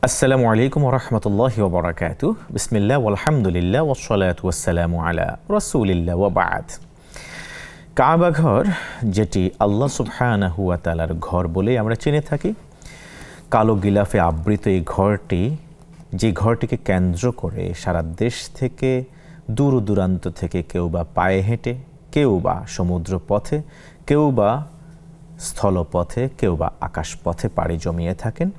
আসসালামু আলাইকুম ওয়া রাহমাতুল্লাহি ওয়া বারাকাতুহু। বিসমিল্লাহ ওয়ালহামদুলিল্লাহ ওয়াসসালাতু ওয়াসসালামু আলা রাসূলিল্লাহ ওয়া বা'দ। কাবা ঘর, যেটি আল্লাহ সুবহানাহু ওয়া তাআলার ঘর বলে আমরা চিনে থাকি, কালো গিলাফে আবৃত এই ঘরটি, যে ঘরটিকে কেন্দ্র করে সারা দেশ থেকে দূর দূরান্ত থেকে কেউ বা পায়ে হেঁটে, কেউ বা সমুদ্র পথে, কেউ বা স্থলপথে, কেউ বা আকাশ পথে পাড়ি জমিয়ে থাকেন,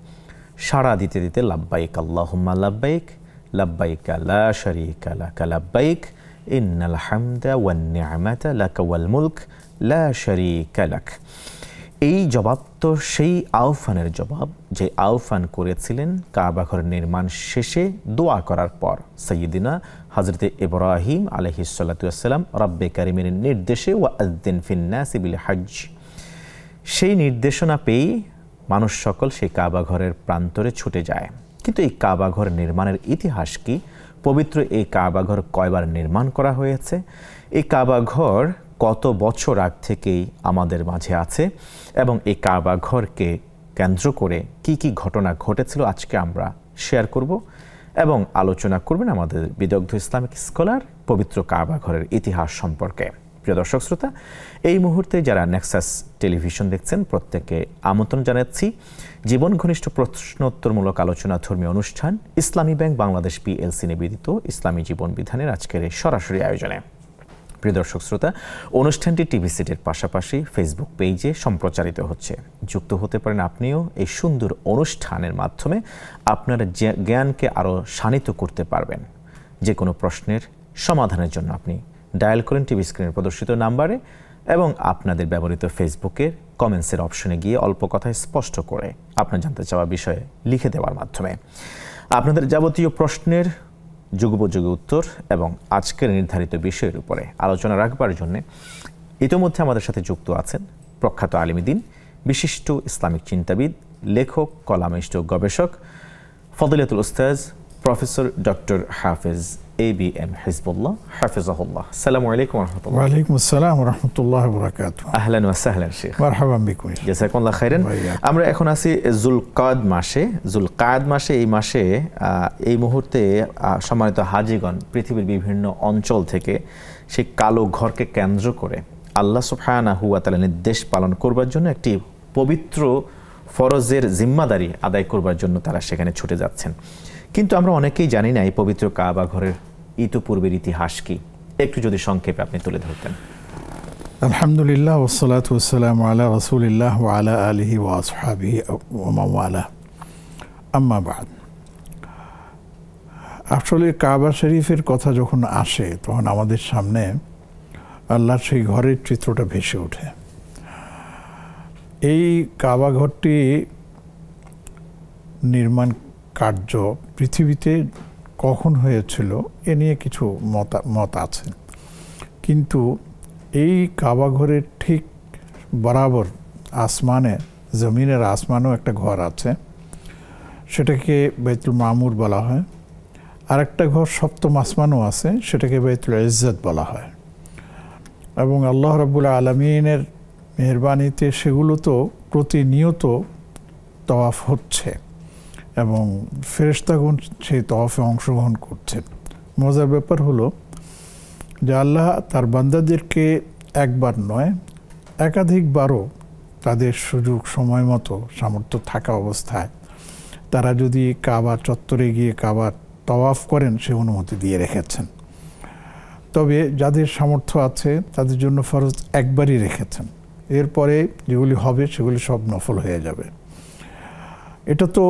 সাড়া দিতে দিতে লাব্বাইক আল্লাহুম্মা লাব্বাইক, লাব্বাইক লা শারীকা লাকা লাব্বাইক, ইন্নাল হামদা ওয়ান নি'মাতা লাকা ওয়াল মুলক লা শারীকা লাক। এই জবাব তো সেই আহ্বানের জবাব যে আহ্বান করেছিলেন কাবা ঘর নির্মাণ শেষে দোয়া করার পর সাইয়্যিদিনা হযরতে ইব্রাহিম আলাইহিস সালাতু ওয়াসসালাম রব্বে কারীমের নির্দেশে ওয়া আযদিন ফিন-নাসি বিল হজ্জ। সেই নির্দেশনা পেয়ে মানুষ সকল সেই কাবা ঘরের প্রান্তরে ছুটে যায়। কিন্তু এই কাবা ঘর নির্মাণের ইতিহাস কি? পবিত্র এই কাবা ঘর কয়বার নির্মাণ করা হয়েছে? এই কাবা ঘর কত বছর আগ থেকেই আমাদের মাঝে আছে এবং এই কাবা ঘরকে কেন্দ্র করে কি কি ঘটনা ঘটেছিল আজকে আমরা শেয়ার করব এবং আলোচনা করবেন আমাদের বিদগ্ধ ইসলামিক স্কলার পবিত্র কাবা ঘরের ইতিহাস সম্পর্কে। প্রিয় দর্শক শ্রোতা, এই মুহূর্তে যারা নেক্সাস টেলিভিশন দেখছেন প্রত্যেককে আমন্ত্রণ জানাচ্ছি জীবন ঘনিষ্ঠ প্রশ্নোত্তরমূলক আলোচনা ধর্মীয় অনুষ্ঠান ইসলামী ব্যাংক বাংলাদেশ পিএলসি নিবেদিত ইসলামী জীবন বিধানের আজকের এই সরাসরি আয়োজনে। প্রিয় দর্শক শ্রোতা, অনুষ্ঠানটি টিভি সেটের পাশাপাশি ফেসবুক পেজে সম্প্রচারিত হচ্ছে। যুক্ত হতে পারেন আপনিও এই সুন্দর অনুষ্ঠানের মাধ্যমে। আপনার জ্ঞানকে আরও শানিত করতে পারবেন। যে কোনো প্রশ্নের সমাধানের জন্য আপনি ডায়াল করেন টিভি স্ক্রিনে প্রদর্শিত নাম্বারে এবং আপনাদের ব্যবহৃত ফেসবুকের কমেন্টসের অপশনে গিয়ে অল্প কথায় স্পষ্ট করে আপনার জানতে চাওয়া বিষয়ে লিখে দেওয়ার মাধ্যমে আপনাদের যাবতীয় প্রশ্নের যুগোপযোগী উত্তর এবং আজকের নির্ধারিত বিষয়ের উপরে আলোচনা রাখবার জন্য ইতোমধ্যে আমাদের সাথে যুক্ত আছেন প্রখ্যাত আলিমদ্বীন, বিশিষ্ট ইসলামিক চিন্তাবিদ, লেখক, কলামিস্ট ও গবেষক ফদিলাতুল উস্তাজ প্রফেসর ডক্টর হাফেজ ABM হিজবুল্লাহ হাফিজাহুল্লাহ। আসসালামু আলাইকুম ওয়া রাহমাতুল্লাহ। ওয়া আলাইকুম আসসালাম ওয়া রাহমাতুল্লাহি ওয়া বারাকাতুহু। আহলান ওয়া সাহলান শেখ। মারহাবান বিকুম। জাযাকুমুল্লাহ খাইরান। আমরা এখন আছি যুলকাদ মাসে। যুলকাদ মাসে, এই মাসে এই মুহূর্তে সম্মানিত হাজীগণ পৃথিবীর বিভিন্ন অঞ্চল থেকে সেই কালো ঘরকে কেন্দ্র করে আল্লাহ সুবহানাহু ওয়া তাআলা নির্দেশ পালন করবার জন্য একটি পবিত্র ফরজের জিম্মাদারি আদায় করবার জন্য তারা সেখানে ছুটে যাচ্ছেন। কিন্তু আমরা অনেকেই জানি না এই পবিত্র কাবা ঘরের ইতিপূর্বের ইতিহাস কি। একটু যদি সংক্ষেপে আপনি তুলে ধরতেন। আলহামদুলিল্লাহ ওয়াসসালাতু ওয়াসসালামু আলা রাসূলিল্লাহ ওয়া আলা আলিহি ওয়া আসহাবিহি ওয়া মান ওয়ালা, আম্মা বা'দ। আসলে কাবা শরীফের কথা যখন আসে তখন আমাদের সামনে আল্লাহর সেই ঘরের চিত্রটা ভেসে ওঠে। এই কাবা ঘরটি নির্মাণ কার্য পৃথিবীতে কখন হয়েছিল এ নিয়ে কিছু মত আছে, কিন্তু এই কাবা ঘরের ঠিক বরাবর আসমানে, জমিনের আসমানেও একটা ঘর আছে, সেটাকে বাইতুল মামুর বলা হয়। আরেকটা ঘর সপ্তম আসমানও আছে, সেটাকে বাইতুল ইজ্জত বলা হয়। এবং আল্লাহ রাব্বুল আলামিনের মেহেরবানিতে সেগুলো তো প্রতিনিয়ত তওয়াফ হচ্ছে এবং ফেরেশতাগণ সেই তওয়াফে অংশগ্রহণ করছেন। মজার ব্যাপার হলো যে আল্লাহ তার বান্দাদেরকে একবার নয় একাধিকবারও তাদের সুযোগ সময় মতো সামর্থ্য থাকা অবস্থায় তারা যদি কাবা চত্বরে গিয়ে কাবার তওয়াফ করেন সে অনুমতি দিয়ে রেখেছেন। তবে যাদের সামর্থ্য আছে তাদের জন্য ফরজ একবারই রেখেছেন, এরপরে যেগুলি হবে সেগুলি সব নফল হয়ে যাবে। এটা তো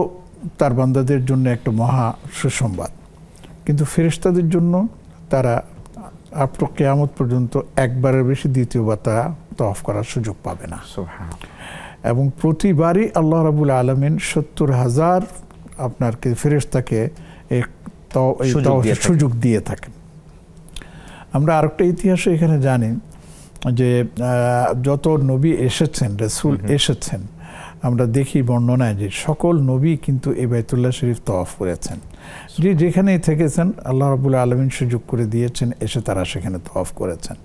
তার বান্দাদের জন্য একটা মহা সুসংবাদ। কিন্তু ফেরেশতাদের জন্য তারা আফটার কিয়ামত পর্যন্ত একবারের বেশি দ্বিতীয়বার তারা তওয়াফ করার সুযোগ পাবে না। এবং প্রতিবারই আল্লাহ রাব্বুল আলামিন ৭০,০০০ আপনার ফেরেশতাকে এই সুযোগ দিয়ে থাকেন। আমরা আরেকটা ইতিহাসে এখানে জানি যে যত নবী এসেছেন, রাসূল এসেছেন, আমরা দেখি বর্ণনায় যে সকল নবী কিন্তু এই বাইতুল্লাহ শরীফ তওয়াফ করেছেন। যে যেখানেই থেকেছেন আল্লাহ রাব্বুল আলামিন সুযোগ করে দিয়েছেন, এসে তারা সেখানে তওয়াফ করেছেন,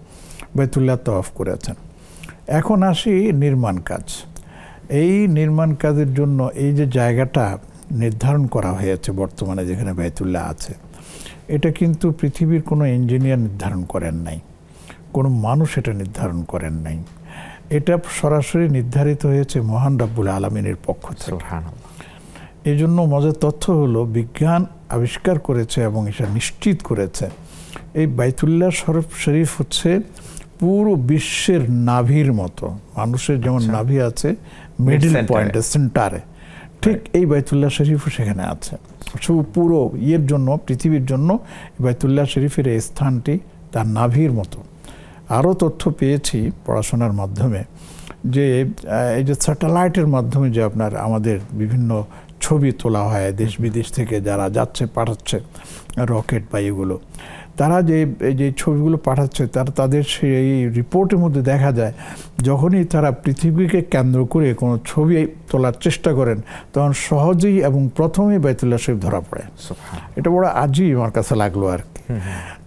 বাইতুল্লাহ তওয়াফ করেছেন। এখন আসি নির্মাণ কাজ। এই নির্মাণ কাজের জন্য এই যে জায়গাটা নির্ধারণ করা হয়েছে বর্তমানে যেখানে বাইতুল্লাহ আছে, এটা কিন্তু পৃথিবীর কোনো ইঞ্জিনিয়ার নির্ধারণ করেন নাই, কোনো মানুষ এটা নির্ধারণ করেন নাই। এটা সরাসরি নির্ধারিত হয়েছে মহান রব্বুল আলামিনের পক্ষ থেকে। এই জন্য মজার তথ্য হলো, বিজ্ঞান আবিষ্কার করেছে এবং এটা নিশ্চিত করেছে, এই বাইতুল্লাহ শরীফ হচ্ছে পুরো বিশ্বের নাভির মতো। মানুষের যেমন নাভি আছে মিডল পয়েন্টে, সেন্টারে, ঠিক এই বাইতুল্লাহ শরীফও সেখানে আছে। পুরো জন্য, পৃথিবীর জন্য বাইতুল্লাহ শরীফের এই স্থানটি তার নাভির মতো। আরও তথ্য পেয়েছি পড়াশোনার মাধ্যমে যে এই যে স্যাটেলাইটের মাধ্যমে যে আপনার আমাদের বিভিন্ন ছবি তোলা হয় দেশ বিদেশ থেকে, যারা যাচ্ছে পাঠাচ্ছে রকেট বা এগুলো, তারা যে ছবিগুলো পাঠাচ্ছে তাদের সেই রিপোর্টের মধ্যে দেখা যায় যখনই তারা পৃথিবীকে কেন্দ্র করে কোনো ছবি তোলার চেষ্টা করেন তখন সহজেই এবং প্রথমেই বাইতুল্লাহ শরীফ ধরা পড়ে। এটা বড় আজই আমার কাছে লাগলো আর কি।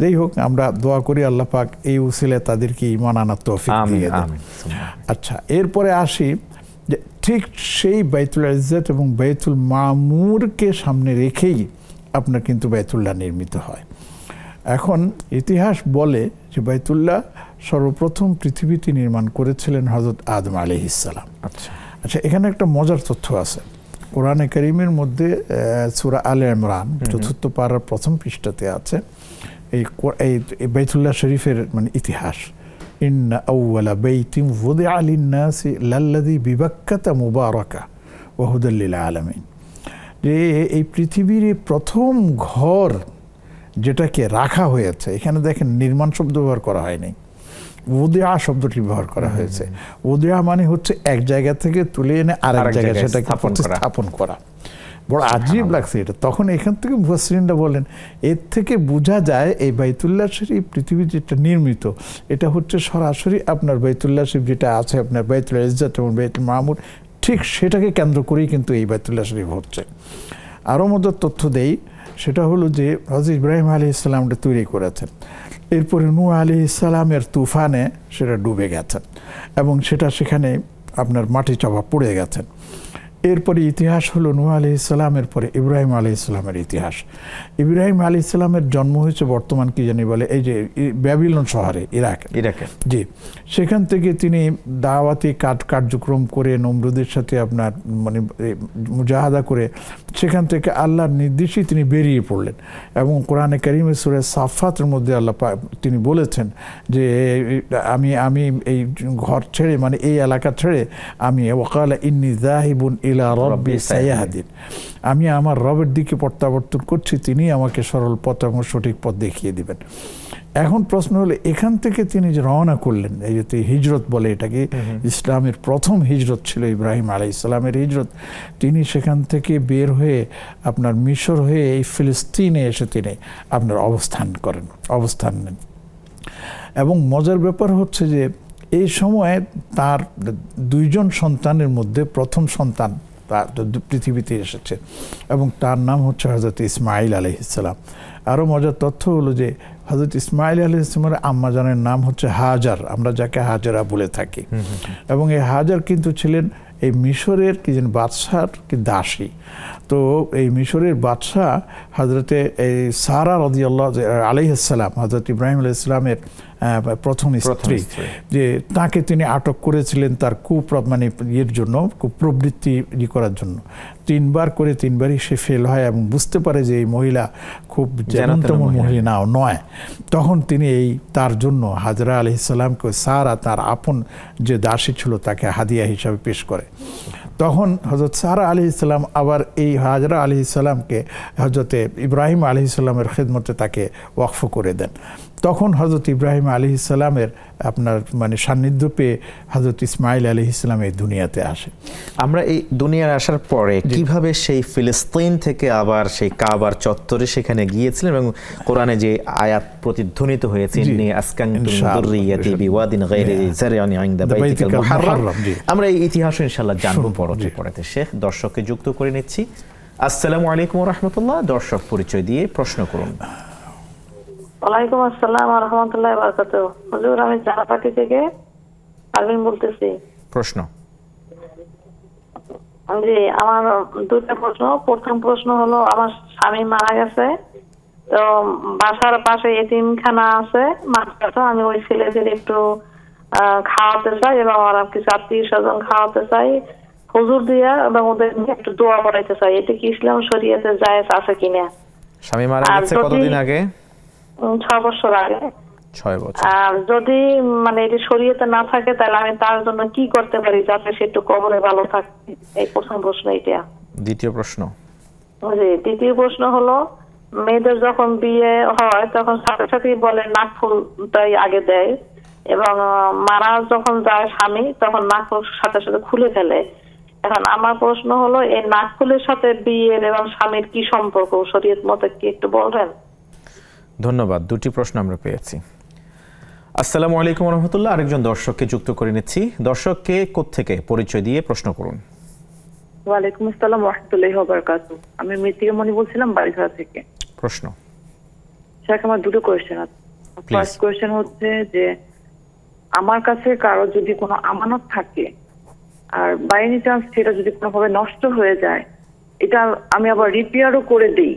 যাই হোক, আমরা দোয়া করি আল্লাহ পাক এই উসিলে তাদেরকে ঈমান আনার তৌফিক দিয়ে দেন। আচ্ছা, এরপরে আসি যে ঠিক সেই বাইতুল ইজ্জত এবং বাইতুল মামুরকে সামনে রেখেই আপনার কিন্তু বাইতুল্লাহ নির্মিত হয়। এখন ইতিহাস বলে যে বাইতুল্লাহ সর্বপ্রথম পৃথিবীতে নির্মাণ করেছিলেন হযরত আদম আলাইহিস সালাম। আচ্ছা, এখানে একটা মজার তথ্য আছে। কোরআনে কারীমের মধ্যে সূরা আলে ইমরান ৪র্থ পারার প্রথম পৃষ্ঠাতে আছে এই বাইতুল্লাহ শরীফের মানে ইতিহাস। ইন্না আউওয়ালা বাইতিন ওয়াদিআ লিন-নাসি লাল্লাযী বিবাক্কাতা মুবারাকা ওয়া হুদাল লিল আলামিন। যে এই পৃথিবীর প্রথম ঘর যেটাকে রাখা হয়েছে, এখানে দেখেন নির্মাণ শব্দ ব্যবহার করা হয়নি, ওদিয়া শব্দটি ব্যবহার করা হয়েছে। ওদিয়া মানে হচ্ছে এক জায়গা থেকে তুলে এনে আরেক জায়গায় সেটাকে স্থাপন করা। বড় আজীব লাগছে এটা। তখন এখান থেকে মুফাসসিরিনরা বলেন এর থেকে বোঝা যায় এই বাইতুল্লাহ শরীফ পৃথিবী যেটা নির্মিত, এটা হচ্ছে সরাসরি আপনার বাইতুল্লাহ শরীফ যেটা আছে আপনার বাইতুল ইজ্জত এবং বাইতুল মামুর, ঠিক সেটাকে কেন্দ্র করেই কিন্তু এই বাইতুল্লাহ শরীফ হচ্ছে। আরও মজার তথ্য দেই, সেটা হলো যে হযরত ইব্রাহিম আলাইহিস সালামটা তৈরি করেছেন, এরপরে নূহ আলাইহিস সালামের তুফানে সেটা ডুবে গেছেন এবং সেটা সেখানে আপনার মাটি চাপা পড়ে গেছেন। এরপরে ইতিহাস হলো নূহ আলাইহিস সালামের পরে ইব্রাহিম আলাইহিস সালামের ইতিহাস। ইব্রাহিম আলাইহিস সালামের জন্ম হয়েছে বর্তমান কি জানি বলে এই যে ব্যাবিলন শহরে, ইরাকে। জি, সেখান থেকে তিনি দাওয়াতি কার্যক্রম করে নমরুদের সাথে আপনার মানে মুজাহাদা করে সেখান থেকে আল্লাহর নির্দেশেই তিনি বেরিয়ে পড়লেন এবং কোরআনে কারীমে সূরা সাফফাতের মধ্যে আল্লাহ তিনি বলেছেন যে আমি এই ঘর ছেড়ে মানে এই এলাকা ছেড়ে আমি ওয়াকালা ইন্নী যাহিবুন ইলা রাব্বি সায়াহদিন, আমি আমার রবের দিকে প্রত্যাবর্তন করছি, তিনি আমাকে সরল পথ এবং সঠিক পথ দেখিয়ে দিবেন। এখন প্রশ্ন হলো এখান থেকে তিনি যে রওনা করলেন, এই যে হিজরত বলে এটাকে, ইসলামের প্রথম হিজরত ছিল ইব্রাহিম আলাইহিস সালামের হিজরত। তিনি সেখান থেকে বের হয়ে আপনার মিশর হয়ে এই ফিলিস্তিনে এসে তিনি আপনার অবস্থান নেন। এবং মজার ব্যাপার হচ্ছে যে এই সময়ে তার দুইজন সন্তানের মধ্যে প্রথম সন্তান তার পৃথিবীতে এসেছে এবং তার নাম হচ্ছে হযরত ইসমাঈল আলাইহিস সালাম। আরও মজার তথ্য হলো যে হযরত ইসমাঈল আলাইহিস সালামের আম্মাজানের নাম হচ্ছে হাজার, আমরা যাকে হাজারা বলে থাকি। এবং এই হাজার কিন্তু ছিলেন এই মিশরের কি যেন বাদশার কি দাসী। তো এই মিশরের বাদশাহ হযরতে এই সারা রাদিয়াল্লাহু আলাইহিস সালাম, হযরত ইব্রাহিম আলাইহিস সালামের প্রথম স্ত্রী, যে তাকে তিনি আটক করেছিলেন তার মানে জন্য কুপ্রবৃত্তি করার জন্য। তিনবারই সে ফেল হয় এবং বুঝতে পারে যে এই মহিলা খুব যেমনতম মহিলা নয়। তখন তিনি তার জন্য হাজরা আলাইহিস সালামকে সারা তার আপন যে দাসী ছিল তাকে হাদিয়া হিসাবে পেশ করে। তখন হযরত সারা আলাইহিস সালাম আবার এই হাজরা আলাইহিস সালামকে হযরত ইব্রাহিম আলাইহিস সালামের খিদমতে তাকে ওয়াকফ করে দেন। তখন হযরত ইব্রাহিম আলাইহিস সালামের আপনার মানে সান্নিধ্য পেয়ে হযরত ইসমাঈল আলাইহিস সালাম এই দুনিয়াতে আসে। আমরা এই দুনিয়ায় আসার পরে কিভাবে সেই ফিলিস্তিন থেকে আবার সেই কাবার চত্বরে সেখানে গিয়েছিলেন এবং কোরআনে যে আয়াত প্রতিধ্বনিত হয়েছে ইন্নী আসকানতু মিন যুররিয়াতি বিওয়াদিন গায়রি যারইন ইনদা বাইতিকাল মুহাররাম, আমরা এই ইতিহাস ইনশাআল্লাহ জানব পরবর্তীতে। শেখ, দর্শককে যুক্ত করে নিচ্ছি। আসসালামু আলাইকুম ওয়া রাহমাতুল্লাহ। দর্শক পরিচয় দিয়ে প্রশ্ন করুন। ওয়ালাইকুম আসসালাম ওয়া রাহমাতুল্লাহি ওয়া বারাকাতুহু। হুজুর, আমি জানাপাটি থেকে আলমিন বলতেছি। প্রশ্ন। জি, আমার দুইটা প্রশ্ন। প্রথম প্রশ্ন হলো, আমার স্বামী মারা গেছে, তো বাসার পাশে এতিমখানা আছে, মাদ্রাসা। আমি ওই ছেলেদের একটু খাওয়াতে চাই এবং ওরা কিছু আত্মীয় স্বজন খাওয়াতে চাই হুজুর দিয়া, এবং ওদের নিয়ে একটু দোয়া করাইতে চাই। এটা কি ইসলাম শরীয়তে জায়েজ আছে কিনা? স্বামী মারা গেছে কতদিন আগে? 6 বছর আগে। 6 বছর। আর যদি মানে এটা শরীয়তে না থাকে, তাহলে আমি তার জন্য কি করতে পারি যাতে সে একটু কবরে ভালো থাকে? এই প্রথম প্রশ্ন এটা। দ্বিতীয় প্রশ্ন। জি, দ্বিতীয় প্রশ্ন হলো, মেয়েদের যখন বিয়ে হয় তখন সাথে সাথেই বলে নাকফুলটাই আগে দেয়, এবং মারা যখন যায় স্বামী তখন নাকফুল সাথে সাথে খুলে ফেলে। এখন আমার প্রশ্ন হলো, এই নাকফুলের সাথে বিয়ের এবং স্বামীর কি সম্পর্ক শরীয়ত মতে, কি একটু বলবেন? ধন্যবাদ। দুটি প্রশ্ন আমরা পেয়েছি। আসসালামু আলাইকুম ওয়া রাহমাতুল্লাহ। আরেকজন দর্শককে যুক্ত করে নিচ্ছি। দর্শককে কোত্থেকে পরিচয় দিয়ে প্রশ্ন করুন। ওয়ালাইকুম আসসালাম ওয়া রাহমাতুল্লাহি ওয়া বারাকাতুহু। আমি মৃত্তিকা মনি বলছিলাম বাড়িঘর থেকে। প্রশ্ন। স্যার, আমার দুটো কোয়েশ্চেন আছে। ফার্স্ট কোয়েশ্চেন হচ্ছে যে, আমার কাছে কারো যদি কোনো আমানত থাকে আর বাই এনি চান্স সেটা যদি কোনোভাবে নষ্ট হয়ে যায়, এটা আমি আবার রিপেয়ারও করে দিই,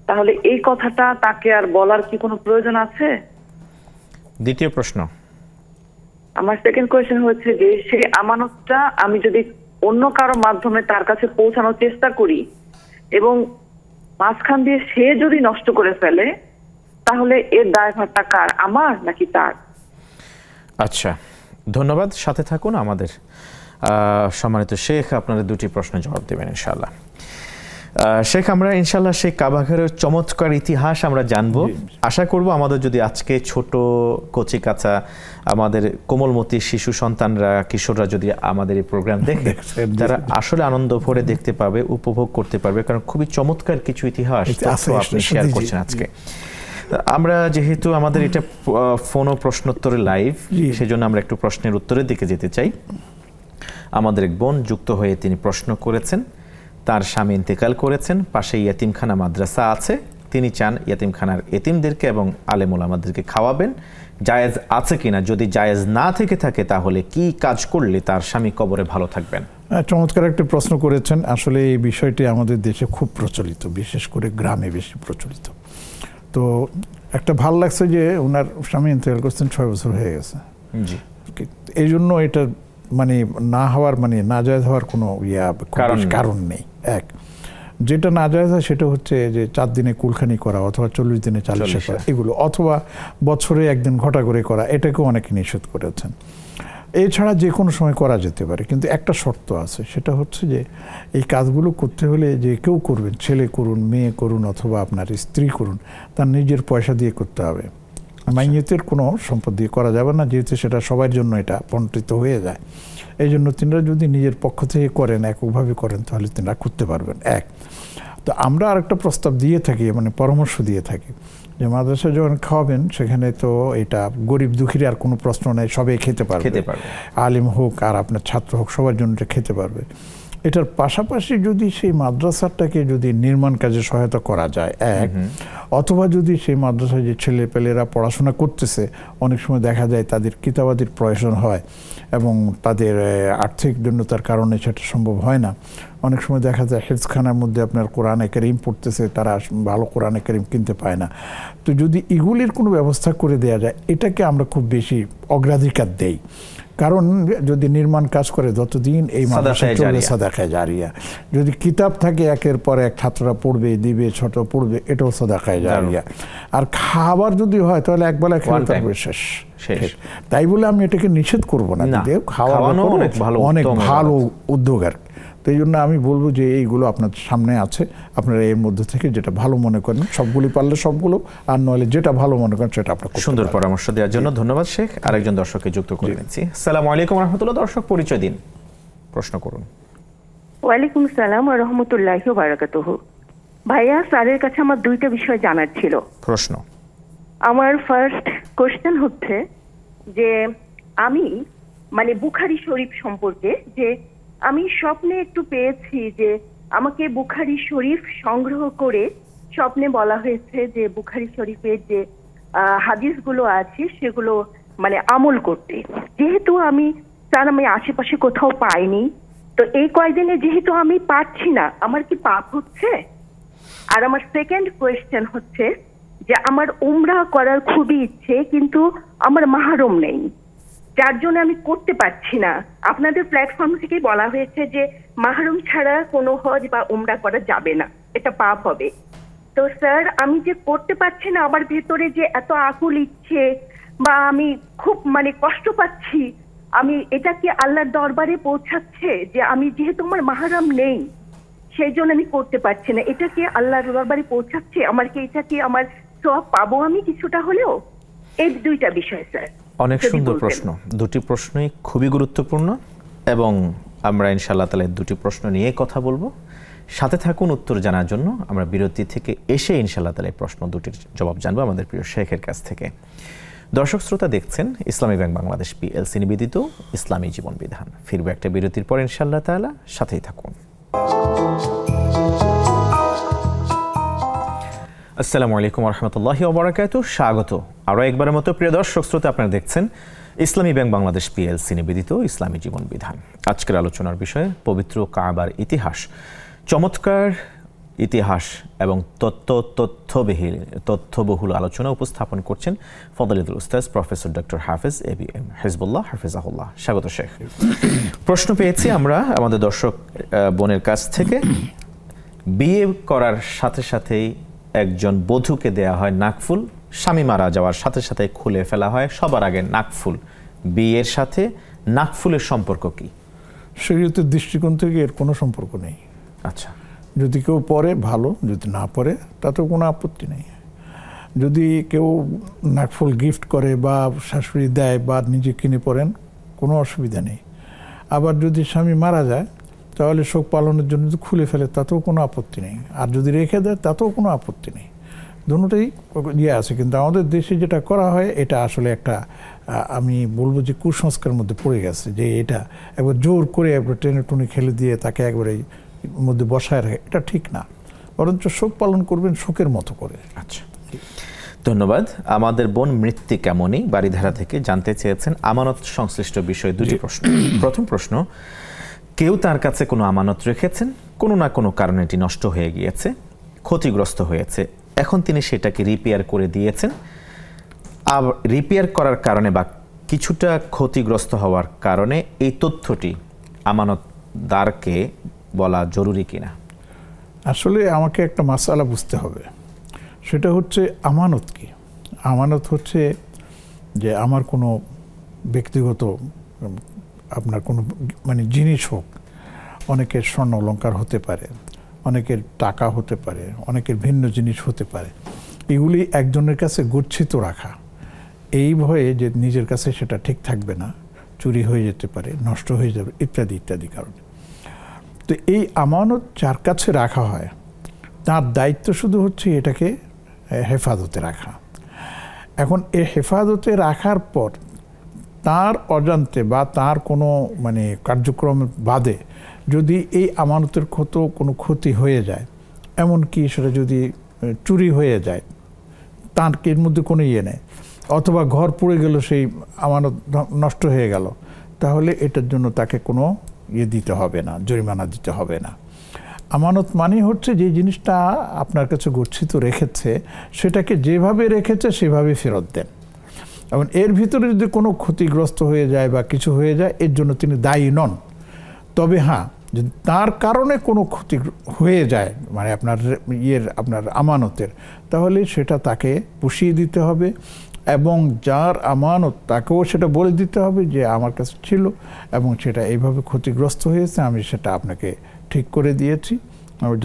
তাহলে এই কথাটা তাকে আর বলার কি কোনো প্রয়োজন আছে? দ্বিতীয় প্রশ্ন। আমার সেকেন্ড কোয়েশ্চেন হচ্ছে যে, সেই আমানতটা আমি যদি অন্য কারো মাধ্যমে তার কাছে পৌঁছানোর চেষ্টা করি এবং মাঝখান দিয়ে সে যদি নষ্ট করে ফেলে, তাহলে এর দায়ভারটা কার, আমার নাকি তার? আচ্ছা, ধন্যবাদ। সাথে থাকুন। আমাদের সম্মানিত শেখ আপনাদের দুটি প্রশ্নের জবাব দেবেন ইনশাআল্লাহ। শেখ, আমরা ইনশাআল্লাহ সেই কাবাঘরের চমৎকার ইতিহাস আমরা জানবো। আশা করব আমাদের যদি আজকে ছোট কচি কাঁচা আমাদের কোমলমতি শিশু সন্তানরা, কিশোররা যদি আমাদের এই প্রোগ্রাম দেখে, তারা আসলে আনন্দ ভরে দেখতে পাবে, উপভোগ করতে পারবে, কারণ খুবই চমৎকার কিছু ইতিহাস আপনি শেয়ার করছেন আজকে। আমরা যেহেতু আমাদের এটা ফোন ও প্রশ্নোত্তরে লাইভ, সেজন্য আমরা একটু প্রশ্নের উত্তরের দিকে যেতে চাই। আমাদের এক বোন যুক্ত হয়ে তিনি প্রশ্ন করেছেন, তার স্বামী ইন্তেকাল করেছেন, পাশে ইয়াতিমখানা মাদ্রাসা আছে, তিনি চান ইয়াতিমখানার এতিমদেরকে এবং আলেম ওলামাদেরকে খাওয়াবেন, জায়েজ আছে কিনা? যদি জায়েজ না থেকে থাকে তাহলে কি কাজ করলে তার স্বামী কবরে ভালো থাকবেন? চমৎকার একটা প্রশ্ন করেছেন। আসলে এই বিষয়টি আমাদের দেশে খুব প্রচলিত, বিশেষ করে গ্রামে বেশি প্রচলিত। তো একটা ভাল লাগছে যে ওনার স্বামী ইন্তেকাল করছেন, 6 বছর হয়ে গেছে। জি, এই জন্য এটা মানে না হওয়ার, মানে নাজায়েজ হওয়ার কোনো কারণ নেই। এক, যেটা নাজায়েজ হয় সেটা হচ্ছে যে 4 দিনে কুলখানি করা অথবা 40 দিনে 40 করা, এগুলো, অথবা বছরে 1 দিন ঘটা করে করা, এটাকেও অনেকে নিষেধ করেছেন। এছাড়া যে কোনো সময় করা যেতে পারে, কিন্তু একটা শর্ত আছে, সেটা হচ্ছে যে এই কাজগুলো করতে হলে যে কেউ করবেন, ছেলে করুন, মেয়ে করুন, অথবা আপনার স্ত্রী করুন, তার নিজের পয়সা দিয়ে করতে হবে। মাইয়েতের কোনো সম্পদ দিয়ে করা যাবে না, যেহেতু সেটা সবার জন্য এটা বন্টিত হয়ে যায়। এই জন্য তিনারা যদি নিজের পক্ষ থেকে করেন, এককভাবে করেন, তাহলে তিনারা করতে পারবেন। এক, তো আমরা আরেকটা প্রস্তাব দিয়ে থাকি, মানে পরামর্শ দিয়ে থাকি, যে মাদ্রাসা যখন খাওয়াবেন সেখানে তো এটা গরিব দুঃখীর আর কোনো প্রশ্ন নেই, সবাই খেতে পারবে, আলিম হোক আর আপনার ছাত্র হোক, সবার জন্য এটা খেতে পারবে। এটার পাশাপাশি যদি সেই মাদ্রাসাটাকে যদি নির্মাণ কাজে সহায়তা করা যায়, এক, অথবা যদি সেই মাদ্রাসায় যে ছেলেপেলেরা পড়াশোনা করতেছে, অনেক সময় দেখা যায় তাদের কিতাবাদির প্রয়োজন হয় এবং তাদের আর্থিক জন্যতার কারণে সেটা সম্ভব হয় না। অনেক সময় দেখা যায় হেফজখানার মধ্যে আপনার কোরআনে কারীম পড়তেছে, তারা ভালো কোরআনে কারীম কিনতে পায় না। তো যদি এগুলির কোনো ব্যবস্থা করে দেওয়া যায়, এটাকে আমরা খুব বেশি অগ্রাধিকার দেই। কারণ যদি নির্মাণ কাজ করে যতদিন এই মাদ্রাসা চলবে, সাদাকায়ে জারিয়া। যদি কিতাব থাকে একের পর এক ছাত্ররা পড়বে, দিবে, ছোট পড়বে, এটাও সাদাকায়ে জারিয়া। আর খাবার যদি হয় তাহলে একবেলা খেলে তারপরে শেষ। তাই বলে আমি এটাকে নিষেধ করবো না, খাওয়ানো অনেক ভালো উদ্যোগ আর। তো এই জন্য আমি বলবো যে এইগুলো আপনার সামনে আছে, আপনারা এর মধ্যে থেকে যেটা ভালো মনে করেন, সবগুলি পারলে সবগুলো, আর নইলে যেটা ভালো মনে করেন সেটা আপনার। সুন্দর পরামর্শ দেওয়ার জন্য ধন্যবাদ শেখ। আরেকজন দর্শককে যুক্ত করে নিচ্ছি। আসসালামু আলাইকুম ওয়া রাহমাতুল্লাহ। দর্শক পরিচয় দিন, প্রশ্ন করুন। ওয়ালাইকুম আসসালাম ওয়া রাহমাতুল্লাহি ওয়া বারাকাতুহু। ভাইয়া, স্যারের কাছে আমার 2টা বিষয় জানার ছিল। প্রশ্ন। আমার ফার্স্ট কোশ্চেন হচ্ছে যে, আমি মানে বুখারী শরীফ সম্পর্কে, যে আমি স্বপ্নে একটু পেয়েছি যে আমাকে বুখারী শরীফ সংগ্রহ করে স্বপ্নে বলা হয়েছে যে বুখারী শরীফের যে হাদিসগুলো আছে সেগুলো মানে আমল করতে। যেহেতু আমি আশেপাশে কোথাও পাইনি, তো এই কয়দিনে যেহেতু আমি পারছি না, আমার কি পাপ হচ্ছে? আর আমার সেকেন্ড কোয়েশ্চেন হচ্ছে যে আমার উমরা করার খুবই ইচ্ছে, কিন্তু আমার মাহরম নেই, যার জন্য আমি করতে পারছি না। আপনাদের প্ল্যাটফর্ম থেকে বলা হয়েছে যে মাহরম ছাড়া কোনো হজ বা উমরা করা যাবে না, এটা পাপ হবে। তো স্যার, আমি যে করতে পারছি না, আমার ভেতরে যে এত আকুল ইচ্ছে বা আমি খুব কষ্ট পাচ্ছি, আমি এটা কি আল্লাহর দরবারে পৌঁছাচ্ছে যে আমি যেহেতু আমার মাহরম নেই সেই জন্য আমি করতে পারছি না? এটা কি আল্লাহর দরবারে পৌঁছাচ্ছে? আমার কি এটা কি আমার সওয়াব পাবো আমি কিছুটা হলেও? এই দুইটা বিষয় স্যার। অনেক সুন্দর প্রশ্ন, দুটি প্রশ্নই খুবই গুরুত্বপূর্ণ এবং আমরা ইনশাআল্লাহ তাআলা দুটি প্রশ্ন নিয়ে কথা বলবো। সাথে থাকুন উত্তর জানার জন্য। আমরা বিরতি থেকে এসে ইনশাআল্লাহ তাআলা এই প্রশ্ন দুটির জবাব জানবো আমাদের প্রিয় শেখের কাছ থেকে। দর্শক শ্রোতা, দেখছেন ইসলামী ব্যাংক বাংলাদেশ পিএলসি নিবেদিত ইসলামী জীবন বিধান। ফিরবো একটা বিরতির পর ইনশাআল্লাহ তাআলা, সাথেই থাকুন। আসসালামু আলাইকুম ওয়া রাহমাতুল্লাহি ওয়া বারাকাতুহু। স্বাগত আরও একবারের মতো প্রিয় দর্শক শ্রোতা, আপনারা দেখছেন ইসলামী ব্যাংক বাংলাদেশ পিএলসি নিবেদিত ইসলামী জীবন বিধান। আজকের আলোচনার বিষয় পবিত্র কাবার ইতিহাস। চমৎকার ইতিহাস এবং তথ্যবহুল আলোচনা উপস্থাপন করছেন ফদলিলুল উস্তাজ প্রফেসর ডক্টর হাফেজ এবিএম হিজবুল্লাহ হাফিজাহুল্লাহ। স্বাগত শেখ। প্রশ্ন পেয়েছি আমরা আমাদের দর্শক বোনের কাছ থেকে, বিয়ে করার সাথে সাথেই একজন বধূকে দেয়া হয় নাকফুল, স্বামী মারা যাওয়ার সাথে সাথে খুলে ফেলা হয় সবার আগে নাকফুল। বিয়ের সাথে নাকফুলের সম্পর্ক কি? শরীয়তের দৃষ্টিকোণ থেকে এর কোনো সম্পর্ক নেই। আচ্ছা, যদি কেউ পরে ভালো, যদি না পরে তাতেও কোনো আপত্তি নেই। যদি কেউ নাকফুল গিফট করে বা শাশুড়ি দেয় বা নিজে কিনে পরেন, কোনো অসুবিধা নেই। আবার যদি স্বামী মারা যায় তাহলে শোক পালনের জন্য যদি খুলে ফেলে তাতেও কোনো আপত্তি নেই, আর যদি রেখে দেয় তাতেও কোনো আপত্তি নেই। দুটোই আছে। কিন্তু আমাদের দেশে যেটা করা হয় এটা আসলে একটা, আমি বলবো যে কুসংস্কারের মধ্যে পড়ে গেছে, যে এটা একবার জোর করে একবার টেনে টুনে খেলে দিয়ে তাকে একবারে মধ্যে বসায় রাখে, এটা ঠিক না। বরঞ্চ শোক পালন করবেন শোকের মতো করে। আচ্ছা, ধন্যবাদ। আমাদের বোন মৃত্তিকামণি বাড়িধারা থেকে জানতে চেয়েছেন আমানত সংশ্লিষ্ট বিষয়ে দুটি প্রশ্ন। প্রথম প্রশ্ন, কেউ তার কাছে কোনো আমানত রেখেছেন, কোনো না কোনো কারণে এটি নষ্ট হয়ে গিয়েছে, ক্ষতিগ্রস্ত হয়েছে, এখন তিনি সেটাকে রিপেয়ার করে দিয়েছেন। আর রিপেয়ার করার কারণে বা কিছুটা ক্ষতিগ্রস্ত হওয়ার কারণে এই তথ্যটি আমানতদারকে বলা জরুরি কিনা? আসলে আমাকে একটা মাসালা বুঝতে হবে, সেটা হচ্ছে আমানত কি। আমানত হচ্ছে যে আমার কোনো ব্যক্তিগত আপনার কোনো জিনিস হোক, অনেকের স্বর্ণ অলংকার হতে পারে, অনেকের টাকা হতে পারে, অনেকের ভিন্ন জিনিস হতে পারে। এগুলি একজনের কাছে গচ্ছিত রাখা, এই ভয়ে যে নিজের কাছে সেটা ঠিক থাকবে না, চুরি হয়ে যেতে পারে, নষ্ট হয়ে যাবে, ইত্যাদি ইত্যাদি কারণে। তো এই আমানত যার কাছে রাখা হয় তার দায়িত্ব শুধু হচ্ছে এটাকে হেফাজতে রাখা। এখন এই হেফাজতে রাখার পর তার অজান্তে বা তার কোনো কার্যক্রম বাদে যদি এই আমানতের কোনো ক্ষতি হয়ে যায়, এমনকি সেটা যদি চুরি হয়ে যায়, তার এর মধ্যে কোনো ইয়ে নেই, অথবা ঘর পুড়ে গেল, সেই আমানত নষ্ট হয়ে গেল, তাহলে এটার জন্য তাকে কোনো দিতে হবে না, জরিমানা দিতে হবে না। আমানত মানে হচ্ছে যে জিনিসটা আপনার কাছে গচ্ছিত রেখেছে সেটাকে যেভাবে রেখেছে সেভাবে ফেরত দেন। এবং এর ভিতরে যদি কোনো ক্ষতিগ্রস্ত হয়ে যায় বা কিছু হয়ে যায়, এর জন্য তিনি দায়ী নন। তবে হ্যাঁ, যদি তার কারণে কোনো ক্ষতি হয়ে যায় আপনার আমানতের, তাহলে সেটা তাকে পুষিয়ে দিতে হবে এবং যার আমানত তাকেও সেটা বলে দিতে হবে যে আমার কাছে ছিল এবং সেটা এইভাবে ক্ষতিগ্রস্ত হয়েছে, আমি সেটা আপনাকে ঠিক করে দিয়েছি,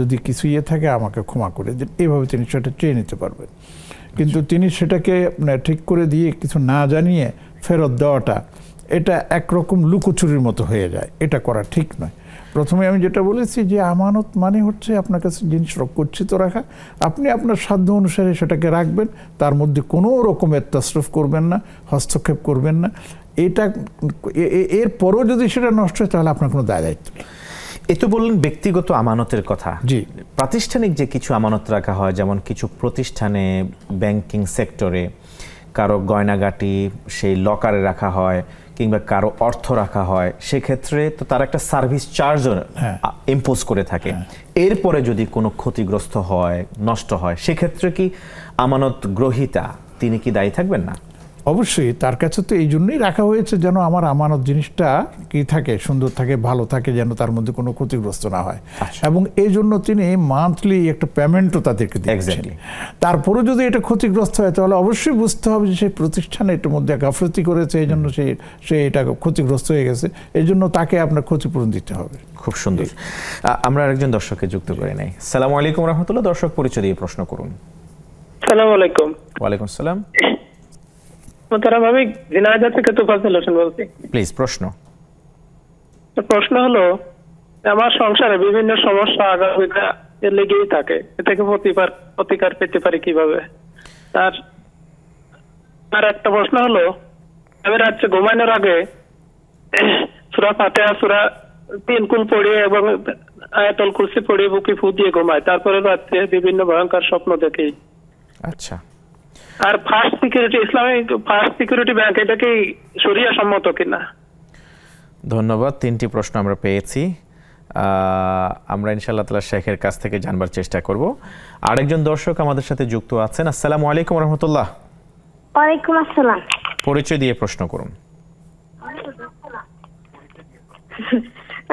যদি কিছু থাকে আমাকে ক্ষমা করে দিন, এইভাবে তিনি সেটা চেয়ে নিতে পারবেন। কিন্তু তিনি সেটাকে ঠিক করে দিয়ে কিছু না জানিয়ে ফেরত দেওয়াটা, এটা একরকম লুকোচুরির মতো হয়ে যায়, এটা করা ঠিক নয়। প্রথমে আমি যেটা বলেছি যে আমানত মানে হচ্ছে আপনার কাছে জিনিস গচ্ছিত রাখা, আপনি আপনার সাধ্য অনুসারে সেটাকে রাখবেন, তার মধ্যে কোনো রকমের তাসরুফ করবেন না, হস্তক্ষেপ করবেন না। এটা এরপরও যদি সেটা নষ্ট হয় তাহলে আপনার কোনো দায় দায়িত্ব নেই। এ তো বললেন ব্যক্তিগত আমানতের কথা। জি, প্রাতিষ্ঠানিক যে কিছু আমানত রাখা হয়, যেমন কিছু প্রতিষ্ঠানে ব্যাংকিং সেক্টরে কারো গয়নাগাটি সেই লকারে রাখা হয়, কিংবা কারো অর্থ রাখা হয়, সেক্ষেত্রে তো তার একটা সার্ভিস চার্জও ইম্পোজ করে থাকে। এরপরে যদি কোনো ক্ষতিগ্রস্ত হয়, নষ্ট হয়, সেক্ষেত্রে কি আমানত গ্রহীতা তিনি কি দায়ী থাকবেন না? অবশ্যই তার কাছে তো এই জন্যই রাখা হয়েছে যেন আমার আমানত জিনিসটা কি থাকে, সুন্দর থাকে, ভালো থাকে, যেন তার মধ্যে কোনো ক্ষতিগ্রস্ত না হয়। এবং এই জন্য তিনি মান্থলি একটা পেমেন্টও তাদেরকে দিচ্ছেন। তারপরে যদি এটা ক্ষতিগ্রস্ত হয় তাহলে অবশ্যই বুঝতে হবে যে সেই প্রতিষ্ঠানে এটার মধ্যে গাফলতি করেছে, এই জন্য সে এটা ক্ষতিগ্রস্ত হয়ে গেছে, এই জন্য তাকে আপনার ক্ষতিপূরণ দিতে হবে। খুব সুন্দর। আমরা আরেকজন দর্শককে যুক্ত করে নেই। আসসালামু আলাইকুম রাহমাতুল্লাহ। দর্শক পরিচয় দিয়ে প্রশ্ন করুন। আসসালামু আলাইকুম। ওয়ালাইকুম আসসালাম। মোহতারাম, আমি ঝিনাইদহ থেকে তোফাজ্জল হোসেন বলছি। প্লিজ প্রশ্ন। প্রশ্ন হলো, আমার সংসারে বিভিন্ন সমস্যা আগামীকা লেগেই থাকে, এ থেকে প্রতিকার পেতে পারি কিভাবে? আর একটা প্রশ্ন হলো, আমি রাত্রে ঘুমানোর আগে সূরা ফাতিহা, সূরা 3 কুল পড়িয়ে এবং আয়াতুল কুরসি পড়িয়ে বুকে ফু দিয়ে ঘুমাই, তারপরে রাত্রে বিভিন্ন ভয়ঙ্কর স্বপ্ন দেখি। আচ্ছা। আর first security, Islamic first security bank, এটা কি শরিয়া সম্মত কিনা? ধন্যবাদ। 3টি প্রশ্ন আমরা পেয়েছি। আমরা ইনশাআল্লাহ তাআলা শেখের কাছ থেকে জানবার চেষ্টা করব। আরেকজন দর্শক আমাদের সাথে যুক্ত আছেন। আসসালামু আলাইকুম রাহমাতুল্লাহ। ওয়ালাইকুম আসসালাম। পরিচয় দিয়ে প্রশ্ন করুন।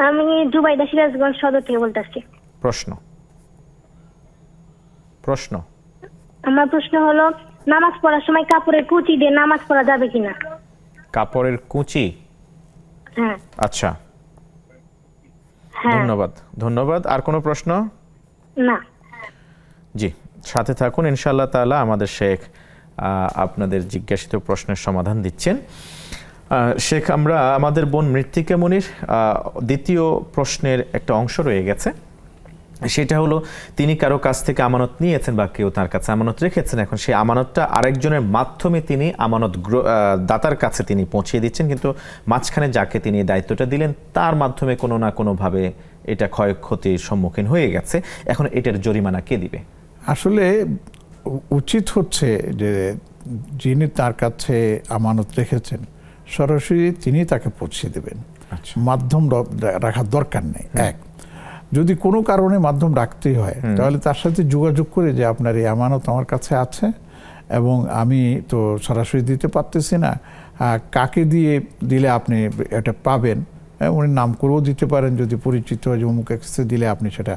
আমি জুবাইদা সিরাজগঞ্জ সদর থেকে বলতেছি। প্রশ্ন। আমার প্রশ্ন হলো, নামাজ পড়ার সময় কাপড়ের কুচি দিয়ে নামাজ পড়া যাবে কিনা? কাপড়ের কুচি? হ্যাঁ। আচ্ছা, ধন্যবাদ। আর কোনো প্রশ্ন? না। জি, সাথে থাকুন, ইনশাআল্লাহ তাআলা আমাদের শেখ আপনাদের জিজ্ঞাসিত প্রশ্নের সমাধান দিচ্ছেন। শেখ, আমরা আমাদের বোন মৃত্তিকা মনির দ্বিতীয় প্রশ্নের একটা অংশ রয়ে গেছে। সেটা হলো, তিনি কারো কাছ থেকে আমানত নিয়েছেন বা কেউ তার কাছে আমানত রেখেছেন, এখন সেই আমানতটা আরেকজনের মাধ্যমে তিনি আমানত দাতার কাছে তিনি পৌঁছিয়ে দিচ্ছেন, কিন্তু মাঝখানে যাকে তিনি দায়িত্বটা দিলেন তার মাধ্যমে কোনো না কোনোভাবে এটা ক্ষয়ক্ষতির সম্মুখীন হয়ে গেছে। এখন এটার জরিমানা কে দিবে? আসলে উচিত হচ্ছে যে যিনি তার কাছে আমানত রেখেছেন সরাসরি তিনি তাকে পৌঁছে দেবেন। মাধ্যম রাখার দরকার নেই। এক, যদি কোনো কারণে মাধ্যম রাখতেই হয় তাহলে তার সাথে যোগাযোগ করে যে আপনার এই আমানত আমার কাছে আছে এবং আমি তো সরাসরি দিতে পারতেছি না, কাকে দিলে আপনি এটা পাবেন, উনি নাম করেও দিতে পারেন যদি পরিচিত হয়, যে অমুক কাছে দিলে আপনি সেটা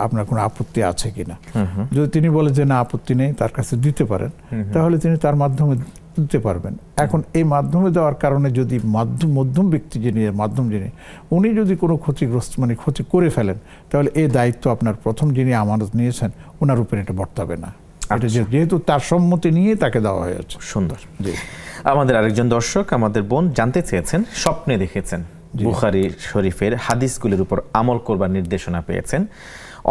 আপনার কোনো আপত্তি আছে কিনা। যদি তিনি বলে যে না আপত্তি নেই, তার কাছে দিতে পারেন, তাহলে তিনি তার মাধ্যমে দিতে পারবেন। এখন এই মাধ্যমে দেওয়ার কারণে যদি মধ্যম ব্যক্তি যিনি উনি যদি কোনো ক্ষতিগ্রস্ত ক্ষতি করে ফেলেন, তাহলে এই দায়িত্ব আপনার প্রথম যিনি আমানত নিয়েছেন ওনার উপরে এটা বর্তাবে না। এটা যেহেতু তার সম্মতি নিয়ে তাকে দেওয়া হয়েছে। সুন্দর। আমাদের আরেকজন দর্শক, আমাদের বোন জানতে চেয়েছেন, স্বপ্নে দেখেছেন বুখারী শরীফের হাদিসগুলির উপর আমল করবার নির্দেশনা পেয়েছেন।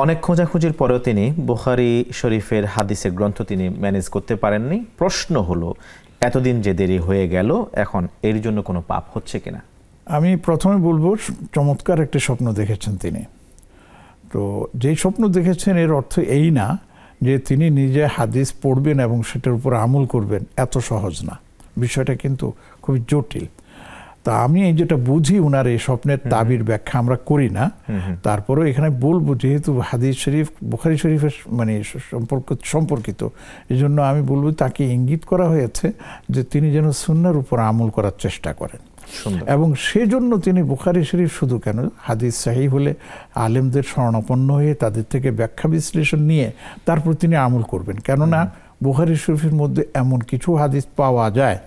অনেক খোঁজাখুঁজির পরেও তিনি বুখারী শরীফের হাদিসের গ্রন্থ তিনি ম্যানেজ করতে পারেননি। প্রশ্ন হলো, এতদিন যে দেরি হয়ে গেল, এখন এর জন্য কোনো পাপ হচ্ছে কিনা? আমি প্রথমে বলবো, চমৎকার একটি স্বপ্ন দেখেছেন তিনি। তো যেই স্বপ্ন দেখেছেন এর অর্থ এই না যে তিনি নিজে হাদিস পড়বেন এবং সেটার উপর আমল করবেন, এত সহজ না। বিষয়টা কিন্তু খুবই জটিল। তা আমি যেটা বুঝি, উনার এই স্বপ্নের তাবির ব্যাখ্যা আমরা করি না, তারপরেও এখানে বলবো যেহেতু হাদিস শরীফ বুখারী শরীফের সম্পর্কিত, এই জন্য আমি বলবো তাকে ইঙ্গিত করা হয়েছে যে তিনি যেন সুন্নাহর উপর আমল করার চেষ্টা করেন। এবং সেজন্য তিনি বুখারী শরীফ শুধু কেন, হাদিস সহিহ হলে আলেমদের শরণাপন্ন হয়ে তাদের থেকে ব্যাখ্যা বিশ্লেষণ নিয়ে তারপর তিনি আমল করবেন। কেননা বুখারী শরীফের মধ্যে এমন কিছু হাদিস পাওয়া যায়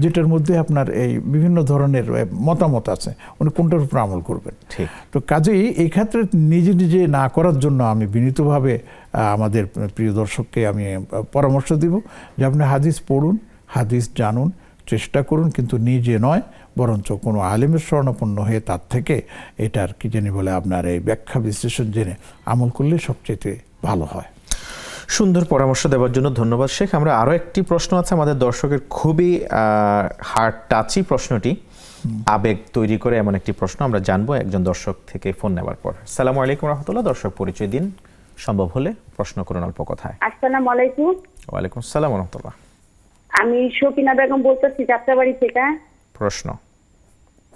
যেটার মধ্যে আপনার এই বিভিন্ন ধরনের মতামত আছে, উনি কোনটার উপর আমল করবেন। তো কাজেই এই ক্ষেত্রে নিজে না করার জন্য আমি বিনীতভাবে আমাদের প্রিয় দর্শককে আমি পরামর্শ দিব যে আপনি হাদিস পড়ুন, হাদিস জানুন, চেষ্টা করুন, কিন্তু নিজে নয়, বরঞ্চ কোনো আলেমের শরণাপন্ন হয়ে তার থেকে এটার কি জানি বলে আপনার এই ব্যাখ্যা বিশ্লেষণ জেনে আমল করলে সবচেয়ে ভালো হয়। সুন্দর পরামর্শ দেওয়ার জন্য ধন্যবাদ শেখ। আমরা আরও একটি প্রশ্ন আছে আমাদের দর্শকের, খুবই হার্ট টাচি প্রশ্নটি, আবেগ তৈরি করে এমন একটি প্রশ্ন, আমরা জানবো একজন দর্শক থেকে ফোন নেওয়ার পর। আসসালামু আলাইকুম রাহমাতুল্লাহ। দর্শক পরিচয় দিন, সম্ভব হলে প্রশ্ন করুন অল্প কথায়। আসসালামু আলাইকুম। ওয়ালাইকুম আসসালাম রাহমাতুল্লাহ। আমি শকিনা বেগম বলতেছি যাত্রাবাড়ি থেকে। প্রশ্ন।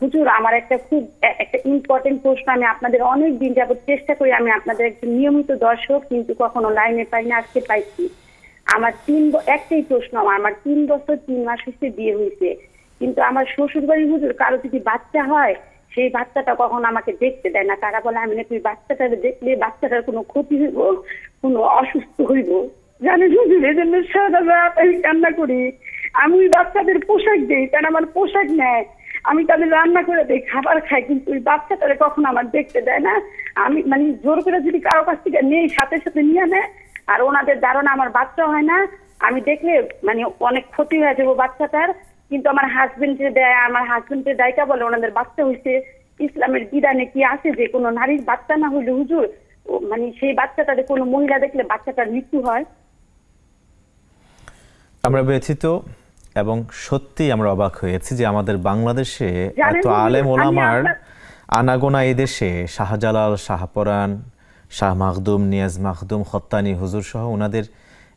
হুজুর আমার একটা খুব একটা ইম্পর্টেন্ট প্রশ্ন, আমি আপনাদের অনেক দিন যাবত চেষ্টা করি, আমি আপনাদের একজন নিয়মিত দর্শক, কিন্তু কখনো লাইনে পাই না, আজকে পাইছি। আমার একটাই প্রশ্ন, আমার 3 বছর 3 মাস হচ্ছে বিয়ে হয়েছে, কিন্তু আমার শ্বশুর বাড়ি হুজুর কারো যদি বাচ্চা হয় সেই বাচ্চাটা কখনো আমাকে দেখতে দেয় না। তারা বলে আমি নাকি বাচ্চাটা দেখলে বাচ্চাটার কোনো ক্ষতি হইব, কোনো অসুস্থ হইব, জানেন হুজুর, এই জন্য সারা রাত আমি কান্না করি। আমি ওই বাচ্চাদের পোশাক দিই, তারা আমার পোশাক নেয়, আমি তাদের রান্না করে দিই, খাবার খাই, কিন্তু ওই বাচ্চাটারে কখনো আমার দেখতে দেয় না। আমি মানে জোর করে যদি কারো কাছ থেকে নেই সাথে সাথে নিয়ে নেয়, আর ওনাদের ধারণা আমার বাচ্চা হয় না, আমি দেখলে মানে অনেক ক্ষতি হয়ে যাবো বাচ্চাটার। কিন্তু আমার হাজবেন্ডের দায়িকা বলে ওনাদের বাচ্চা হয়েছে, ইসলামের বিধানে কি আছে যে কোনো নারীর বাচ্চা না হইলে হুজুর মানে সেই বাচ্চাটারে কোনো মহিলা দেখলে বাচ্চাটার মৃত্যু হয়। আমরা ব্যথিত এবং সত্যি আমরা অবাক হয়েছি যে আমাদের বাংলাদেশে এত আলেম ওলামার আনাগোনা এই দেশে, শাহজালাল, শাহপরান, শাহ মাখদুম, নিয়াজ মাখদুম, খত্তানি হুজুর সহ ওনাদের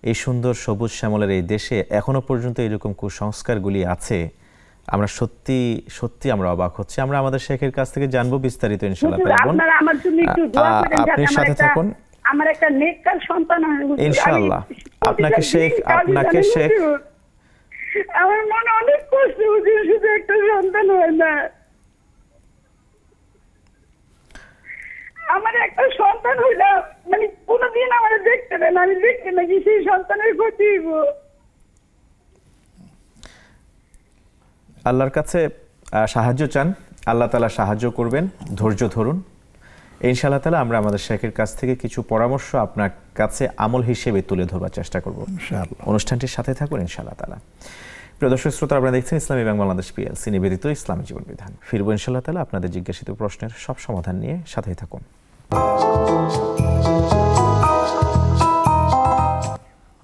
এই সুন্দর সবুজ শ্যামলের এই দেশে এখনো পর্যন্ত এরকম কুসংস্কারগুলি আছে। আমরা সত্যি সত্যি আমরা অবাক হচ্ছি। আমরা আমাদের শেখের কাছ থেকে জানবো বিস্তারিত ইনশাআল্লাহ। আপনি সাথে থাকুন, আমার একটা নেককার সন্তান হয় ইনশাআল্লাহ। আপনাকে শেখ আমার মনে অনেক কষ্ট হুজুর, শুধু একটা সন্তান হয় না, আমার একটা সন্তান হইলে মানে কোনোদিন আমার দেখতে দেন, আমি দেখতে নাকি সেই সন্তানের ক্ষতি হইব। আল্লাহর কাছে সাহায্য চান, আল্লাহ তাআলা সাহায্য করবেন, ধৈর্য ধরুন ইনশাআল্লাহ তাআলা। আমরা আমাদের শেখের কাছ থেকে কিছু পরামর্শ আপনার কাছে আমল হিসেবে তুলে ধরবার চেষ্টা করব ইনশাআল্লাহ। অনুষ্ঠানটির সাথে থাকুন ইনশাআল্লাহ তাআলা। প্রিয় দর্শক শ্রোতা, আপনারা দেখছেন ইসলামী ব্যাংক বাংলাদেশ পিএলসি নিবেদিত ইসলামী জীবন বিধান। ফিরবো ইনশাআল্লাহ তাআলা আপনাদের জিজ্ঞাসিত প্রশ্নের সব সমাধান নিয়ে, সাথেই থাকুন।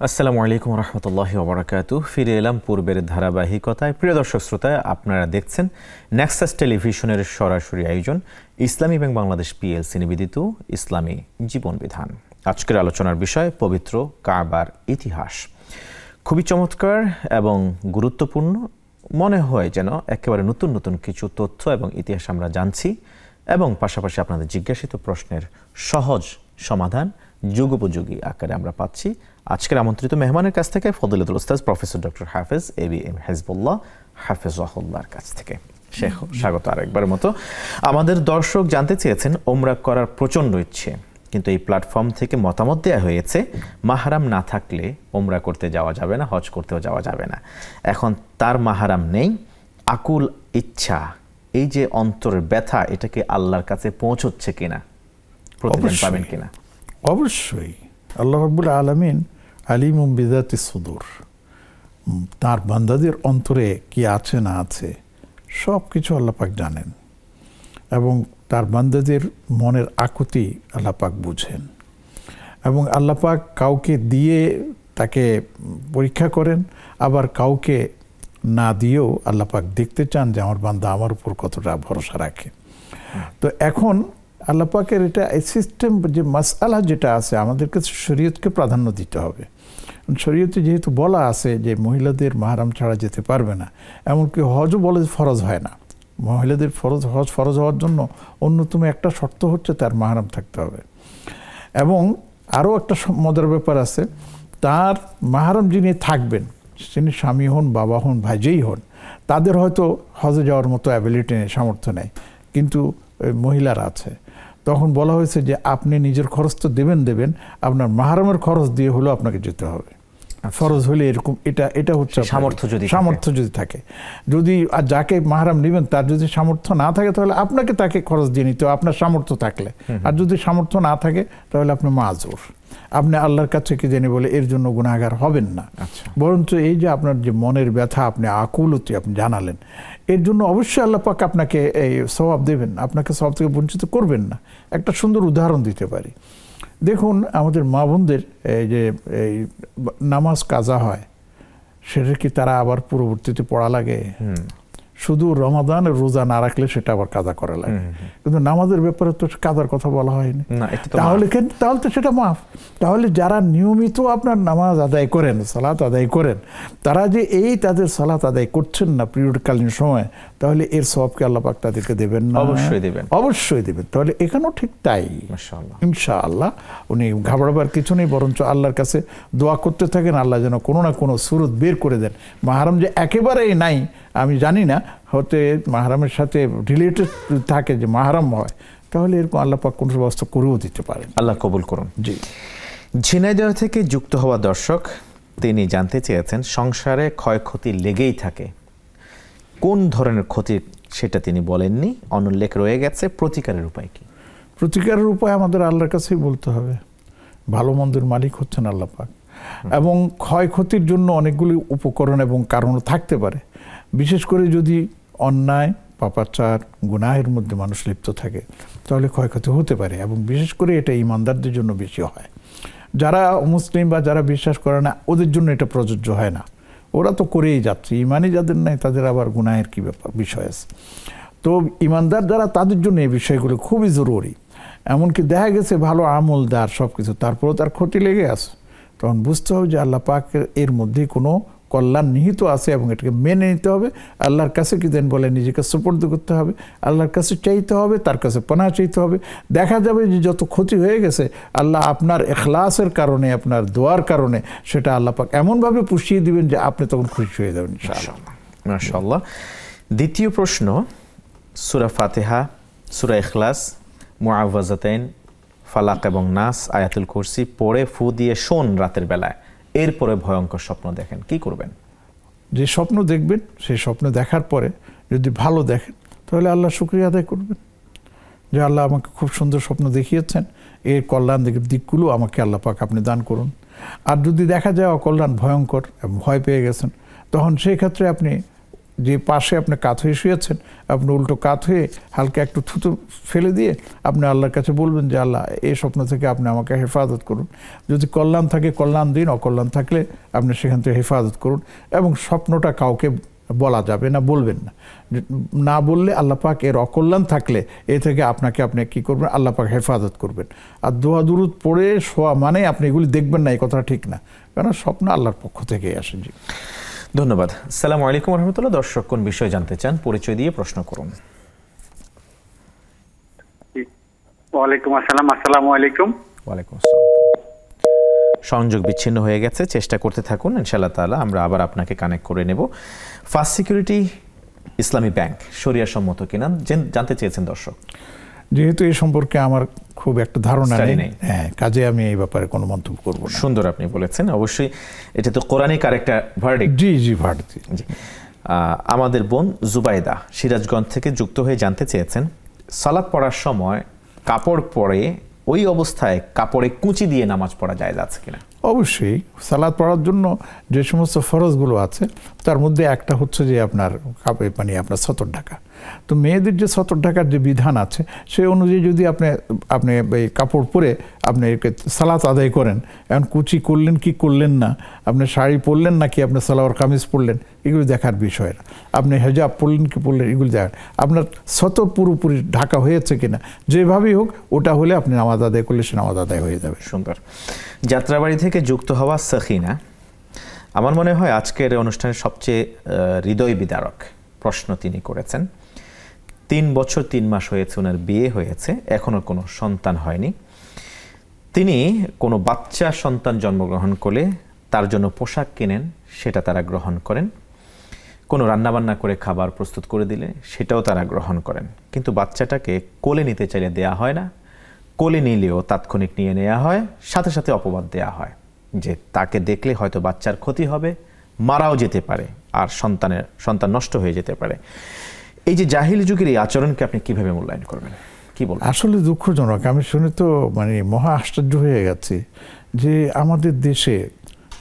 আসসালামু আলাইকুম রহমতুল্লাহি ওয়া বারাকাতুহু। ফিরে এলাম পূর্বের ধারাবাহিকতায়। প্রিয় দর্শক শ্রোতা, আপনারা দেখছেন নেক্সাস টেলিভিশনের সরাসরি আয়োজন ইসলামী ব্যাংক বাংলাদেশ পিএলসি নিবেদিত ইসলামী জীবন বিধান। আজকের আলোচনার বিষয় পবিত্র কাবার ইতিহাস। খুবই চমৎকার এবং গুরুত্বপূর্ণ, মনে হয় যেন একেবারে নতুন নতুন কিছু তথ্য এবং ইতিহাস আমরা জানছি, এবং পাশাপাশি আপনাদের জিজ্ঞাসিত প্রশ্নের সহজ সমাধান যুগোপযোগী আকারে আমরা পাচ্ছি আজকের আমন্ত্রিত মেহমানের কাছ থেকে, ফজিলতুল উস্তাদ প্রফেসর ডক্টর হাফেজ ABM হিজবুল্লাহ হাফেজাহুল্লাহর কাছ থেকে। শেখ, স্বাগত আরেকবার মতো। আমাদের দর্শক জানতে চেয়েছেন ওমরা করার প্রচণ্ড ইচ্ছে, কিন্তু এই প্ল্যাটফর্ম থেকে মতামত দেওয়া হয়েছে মাহরাম না থাকলে ওমরা করতে যাওয়া যাবে না, হজ করতেও যাওয়া যাবে না। এখন তার মাহরাম নেই, আকুল ইচ্ছা, এই যে অন্তরের ব্যথা, এটাকে আল্লাহর কাছে পৌঁছচ্ছে কিনা, প্রতিদান পাবেন কিনা? অবশ্যই। আল্লাহ রাব্বুল আলামিন আলিমুম বিযাতিস সুদূর, তার বান্দাদের অন্তরে কি আছে না আছে সব কিছু আল্লাহ পাক জানেন, এবং তার বান্দাদের মনের আকুতি আল্লাহ পাক বুঝেন, এবং আল্লাহ পাক কাউকে দিয়ে তাকে পরীক্ষা করেন, আবার কাউকে না দিয়েও আল্লাহ পাক দেখতে চান যে আমার বান্দা আমার উপর কতটা ভরসা রাখে। তো এখন আল্লাহ পাকের এটা এই সিস্টেম, যে মাসআলা যেটা আছে, আমাদের কাছে শরীয়তকে প্রাধান্য দিতে হবে। শরীয়তে যেহেতু বলা আছে যে মহিলাদের মাহরাম ছাড়া যেতে পারবে না, এমনকি হজও বলে ফরজ হয় না। মহিলাদের হজ ফরজ হওয়ার জন্য অন্যতম একটা শর্ত হচ্ছে তার মাহরাম থাকতে হবে। এবং আরও একটা মজার ব্যাপার আছে, তার মাহরাম যিনি থাকবেন, তিনি স্বামী হন, বাবা হন, ভাই যেই হন, তাদের হয়তো হজে যাওয়ার মতো অ্যাবিলিটি নেই, সামর্থ্য নেই, কিন্তু মহিলারা আছে। তখন বলা হয়েছে যে আপনি নিজের খরচ তো দেবেন, আপনার মাহরামের খরচ দিয়ে হলেও আপনাকে যেতে হবে। ফরজ হলে এরকম, এটা হচ্ছে সামর্থ্য যদি থাকে। যদি আর যাকে মাহরাম নেবেন তার যদি সামর্থ্য না থাকে, তাহলে আপনাকে তাকে খরচ দিয়ে নিতে হবে আপনার সামর্থ্য থাকলে। আর যদি সামর্থ্য না থাকে, তাহলে আপনি মাযুর, আপনি আল্লাহর কাছে কি জানি বলে এর জন্য গুনাহগার হবেন না। বরঞ্চ এই যে আপনার যে মনের ব্যথা, আপনি আকুলতি আপনি জানালেন, এর জন্য অবশ্যই আল্লাহ পাক আপনাকে এই সওয়াব দেবেন, আপনাকে সওয়াব থেকে বঞ্চিত করবেন না। একটা সুন্দর উদাহরণ দিতে পারি। দেখুন, আমাদের মা বোনদের এই যে এই নামাজ কাজা হয়, সেটা কি তারা আবার পরবর্তীতে পড়া লাগে? শুধু রমাদানের রোজা না রাখলে সেটা আবার কাজা করা লাগে, কিন্তু নামাজের ব্যাপারে তো কাজার কথা বলা হয়নি। তাহলে তো সেটা মাফ। তাহলে যারা নিয়মিত আপনার নামাজ আদায় করেন, সালাত আদায় করেন, তারা যে এই তাদের সালাত আদায় করছেন না পিরিয়ডকালীন সময়, তাহলে এর সওয়াবকে আল্লাহ পাক তাদেরকে দেবেন না? অবশ্যই দেবেন, অবশ্যই দেবেন। তাহলে এখানেও ঠিক তাই, ইনশাআল্লাহ। উনি ঘাবড়াবার কিছু নেই, বরঞ্চ আল্লাহর কাছে দোয়া করতে থাকেন আল্লাহ যেন কোনো না কোনো সুরত বের করে দেন। মাহরাম যে একেবারেই নাই আমি জানি না, হতে মাহরামের সাথে রিলেটেড থাকে যে মাহরাম হয়, তাহলে এরকম আল্লাহ পাক কোনো ব্যবস্থা করেও দিতে পারেন। আল্লাহ কবুল করুন। জি। ঝিনাইদহ থেকে যুক্ত হওয়া দর্শক, তিনি জানতে চেয়েছেন সংসারে ক্ষয়ক্ষতি লেগেই থাকে, কোন ধরনের ক্ষতি সেটা তিনি বলেননি, অনুল্লেখ রয়ে গেছে, প্রতিকারের উপায় কি? প্রতিকারের উপায় আমাদের আল্লাহর কাছেই বলতে হবে। ভালো মন্দের মালিক হচ্ছেন আল্লাহ পাক, এবং ক্ষয়ক্ষতির জন্য অনেকগুলি উপকরণ এবং কারণ থাকতে পারে। বিশেষ করে যদি অন্যায়, পাপাচার, গুনাহের মধ্যে মানুষ লিপ্ত থাকে, তাহলে ক্ষয়ক্ষতি হতে পারে, এবং বিশেষ করে এটা ইমানদারদের জন্য বেশি হয়। যারা মুসলিম বা যারা বিশ্বাস করে না, ওদের জন্য এটা প্রযোজ্য হয় না, ওরা তো করেই যাচ্ছে। ইমানই যাদের নাই, তাদের আবার গুনাহের কী বিষয় আছে। তো ইমানদার যারা, তাদের জন্য এই বিষয়গুলো খুবই জরুরি। এমনকি দেখা গেছে ভালো আমলদার সব কিছু, তারপরেও তার ক্ষতি লেগে আছে, তখন বুঝতে হবে যে আল্লাহ পাকের এর মধ্যেই কোনো কল্যাণ নিহিত আছে, এবং এটাকে মেনে নিতে হবে। আল্লাহর কাছে কি দেন বলে নিজেকে সুপর্দ করতে হবে, আল্লাহর কাছে চাইতে হবে, তার কাছে পানাহ চাইতে হবে। দেখা যাবে যে যত ক্ষতি হয়ে গেছে, আল্লাহ আপনার ইখলাসের কারণে, আপনার দোয়ার কারণে সেটা আল্লাহ পাক এমনভাবে পুষিয়ে দিবেন যে আপনি তখন খুশি হয়ে যাবেন ইনশাআল্লাহ। মাশাআল্লাহ। দ্বিতীয় প্রশ্ন, সূরা ফাতিহা, সূরা ইখলাস, মুআওয়াযাতাইন, ফালাক এবং নাস, আয়াতুল কুরসি পড়ে ফু দিয়ে শোন রাতের বেলায়, এরপরে ভয়ঙ্কর স্বপ্ন দেখেন, কি করবেন? যে স্বপ্ন দেখবেন, সেই স্বপ্ন দেখার পরে যদি ভালো দেখেন, তাহলে আল্লাহ শুকরিয়া আদায় করবেন যে আল্লাহ আমাকে খুব সুন্দর স্বপ্ন দেখিয়েছেন, এর কল্যাণ দিকগুলো আমাকে আল্লাহ পাক আপনি দান করুন। আর যদি দেখা যায় অকল্যাণ ভয়ঙ্কর, ভয় পেয়ে গেছেন, তখন সেই ক্ষেত্রে আপনি যে পাশে আপনি কাত হয়ে শুয়েছেন, আপনি উল্টো কাত হয়ে হালকা একটু থুতু ফেলে দিয়ে আপনি আল্লাহর কাছে বলবেন যে আল্লাহ, এই স্বপ্ন থেকে আপনি আমাকে হেফাজত করুন। যদি কল্যাণ থাকে কল্যাণ দিন, অকল্যাণ থাকলে আপনি সেখান থেকে হেফাজত করুন। এবং স্বপ্নটা কাউকে বলা যাবে না, বলবেন না। না বললে আল্লাহ পাক এর অকল্যাণ থাকলে এ থেকে আপনি কী করবেন, আল্লাহ পাক হেফাজত করবেন। আর দোয়া দুরুদ পড়ে শোয়া মানে আপনি এগুলি দেখবেন না, এই কথা ঠিক না, কারণ স্বপ্ন আল্লাহর পক্ষ থেকে আসে। জি, ধন্যবাদ। আসসালামু আলাইকুম রহমতুল্লাহ। দর্শক কোন বিষয়ে জানতে চান, পরিচয় দিয়ে প্রশ্ন করুন। ওয়ালাইকুম আসসালাম। আসসালামু আলাইকুম। ওয়ালাইকুম আসসালাম। সংযোগ বিচ্ছিন্ন হয়ে গেছে, চেষ্টা করতে থাকুন, ইনশাআল্লাহ তাআলা আমরা আবার আপনাকে কানেক্ট করে নেব। ফার্স্ট সিকিউরিটি ইসলামী ব্যাংক শরিয়া সম্মত কিনা জানতে চেয়েছেন দর্শক। যেহেতু এই সম্পর্কে আমার খুব একটা ধারণা নেই, হ্যাঁ, কাজে আমি এই ব্যাপারে কোনো মন্তব্য করব না। সুন্দর আপনি বলেছেন, অবশ্যই এটা তো কোরআনিক আরেকটা ভার্ডিক্ট। জি জি, ভার্ডিক্ট। জি। আমাদের বোন জুবাইদা সিরাজগঞ্জ থেকে যুক্ত হয়ে জানতে চেয়েছেন, সালাত পড়ার সময় কাপড় পরে ওই অবস্থায় কাপড়ে কুঁচি দিয়ে নামাজ পড়া যায় যাচ্ছে কিনা? অবশ্যই। সালাত পড়ার জন্য যে সমস্ত ফরজগুলো আছে, তার মধ্যে একটা হচ্ছে যে আপনার আপনার সতর ঢাকা। তো মেয়েদের যে সতর ঢাকার যে বিধান আছে, সেই অনুযায়ী যদি আপনি এই কাপড় পরে আপনি সালাত আদায় করেন, এখন কুচি করলেন কি করলেন না, আপনি শাড়ি পরলেন নাকি আপনি সালোয়ার কামিজ পরলেন, এগুলো দেখার বিষয় না। আপনি হেজাব পরলেন কি পরলেন, এগুলো দেখার, আপনার সতর পুরোপুরি ঢাকা হয়েছে কিনা, যেভাবেই হোক ওটা হলে আপনি নামাজ আদায় করলে সে নামাজ আদায় হয়ে যাবে। সুন্দর। যাত্রাবাড়ি থেকে যুক্ত হওয়া সখিনা, আমার মনে হয় আজকের অনুষ্ঠানের সবচেয়ে হৃদয় বিদারক প্রশ্ন তিনি করেছেন। 3 বছর 3 মাস হয়েছে ওনার বিয়ে হয়েছে, এখনো কোনো সন্তান হয়নি। তিনি কোনো বাচ্চা সন্তান জন্মগ্রহণ করলে তার জন্য পোশাক কেনেন, সেটা তারা গ্রহণ করেন। কোনো রান্নাবান্না করে খাবার প্রস্তুত করে দিলে সেটাও তারা গ্রহণ করেন। কিন্তু বাচ্চাটাকে কোলে নিতে চাইলে দেয়া হয় না, কোলে নিলেও তাৎক্ষণিক নিয়ে নেওয়া হয়, সাথে সাথে অপবাদ দেয়া হয় যে তাকে দেখলে হয়তো বাচ্চার ক্ষতি হবে, মারাও যেতে পারে, আর সন্তান নষ্ট হয়ে যেতে পারে। এই যে জাহিলি যুগের এই আচরণকে আপনি কিভাবে মূল্যায়ন করবেন, কি বলবেন? আসলে দুঃখজনক। আমি শুনে তো মহা আশ্চর্য হয়ে গেছি যে আমাদের দেশে,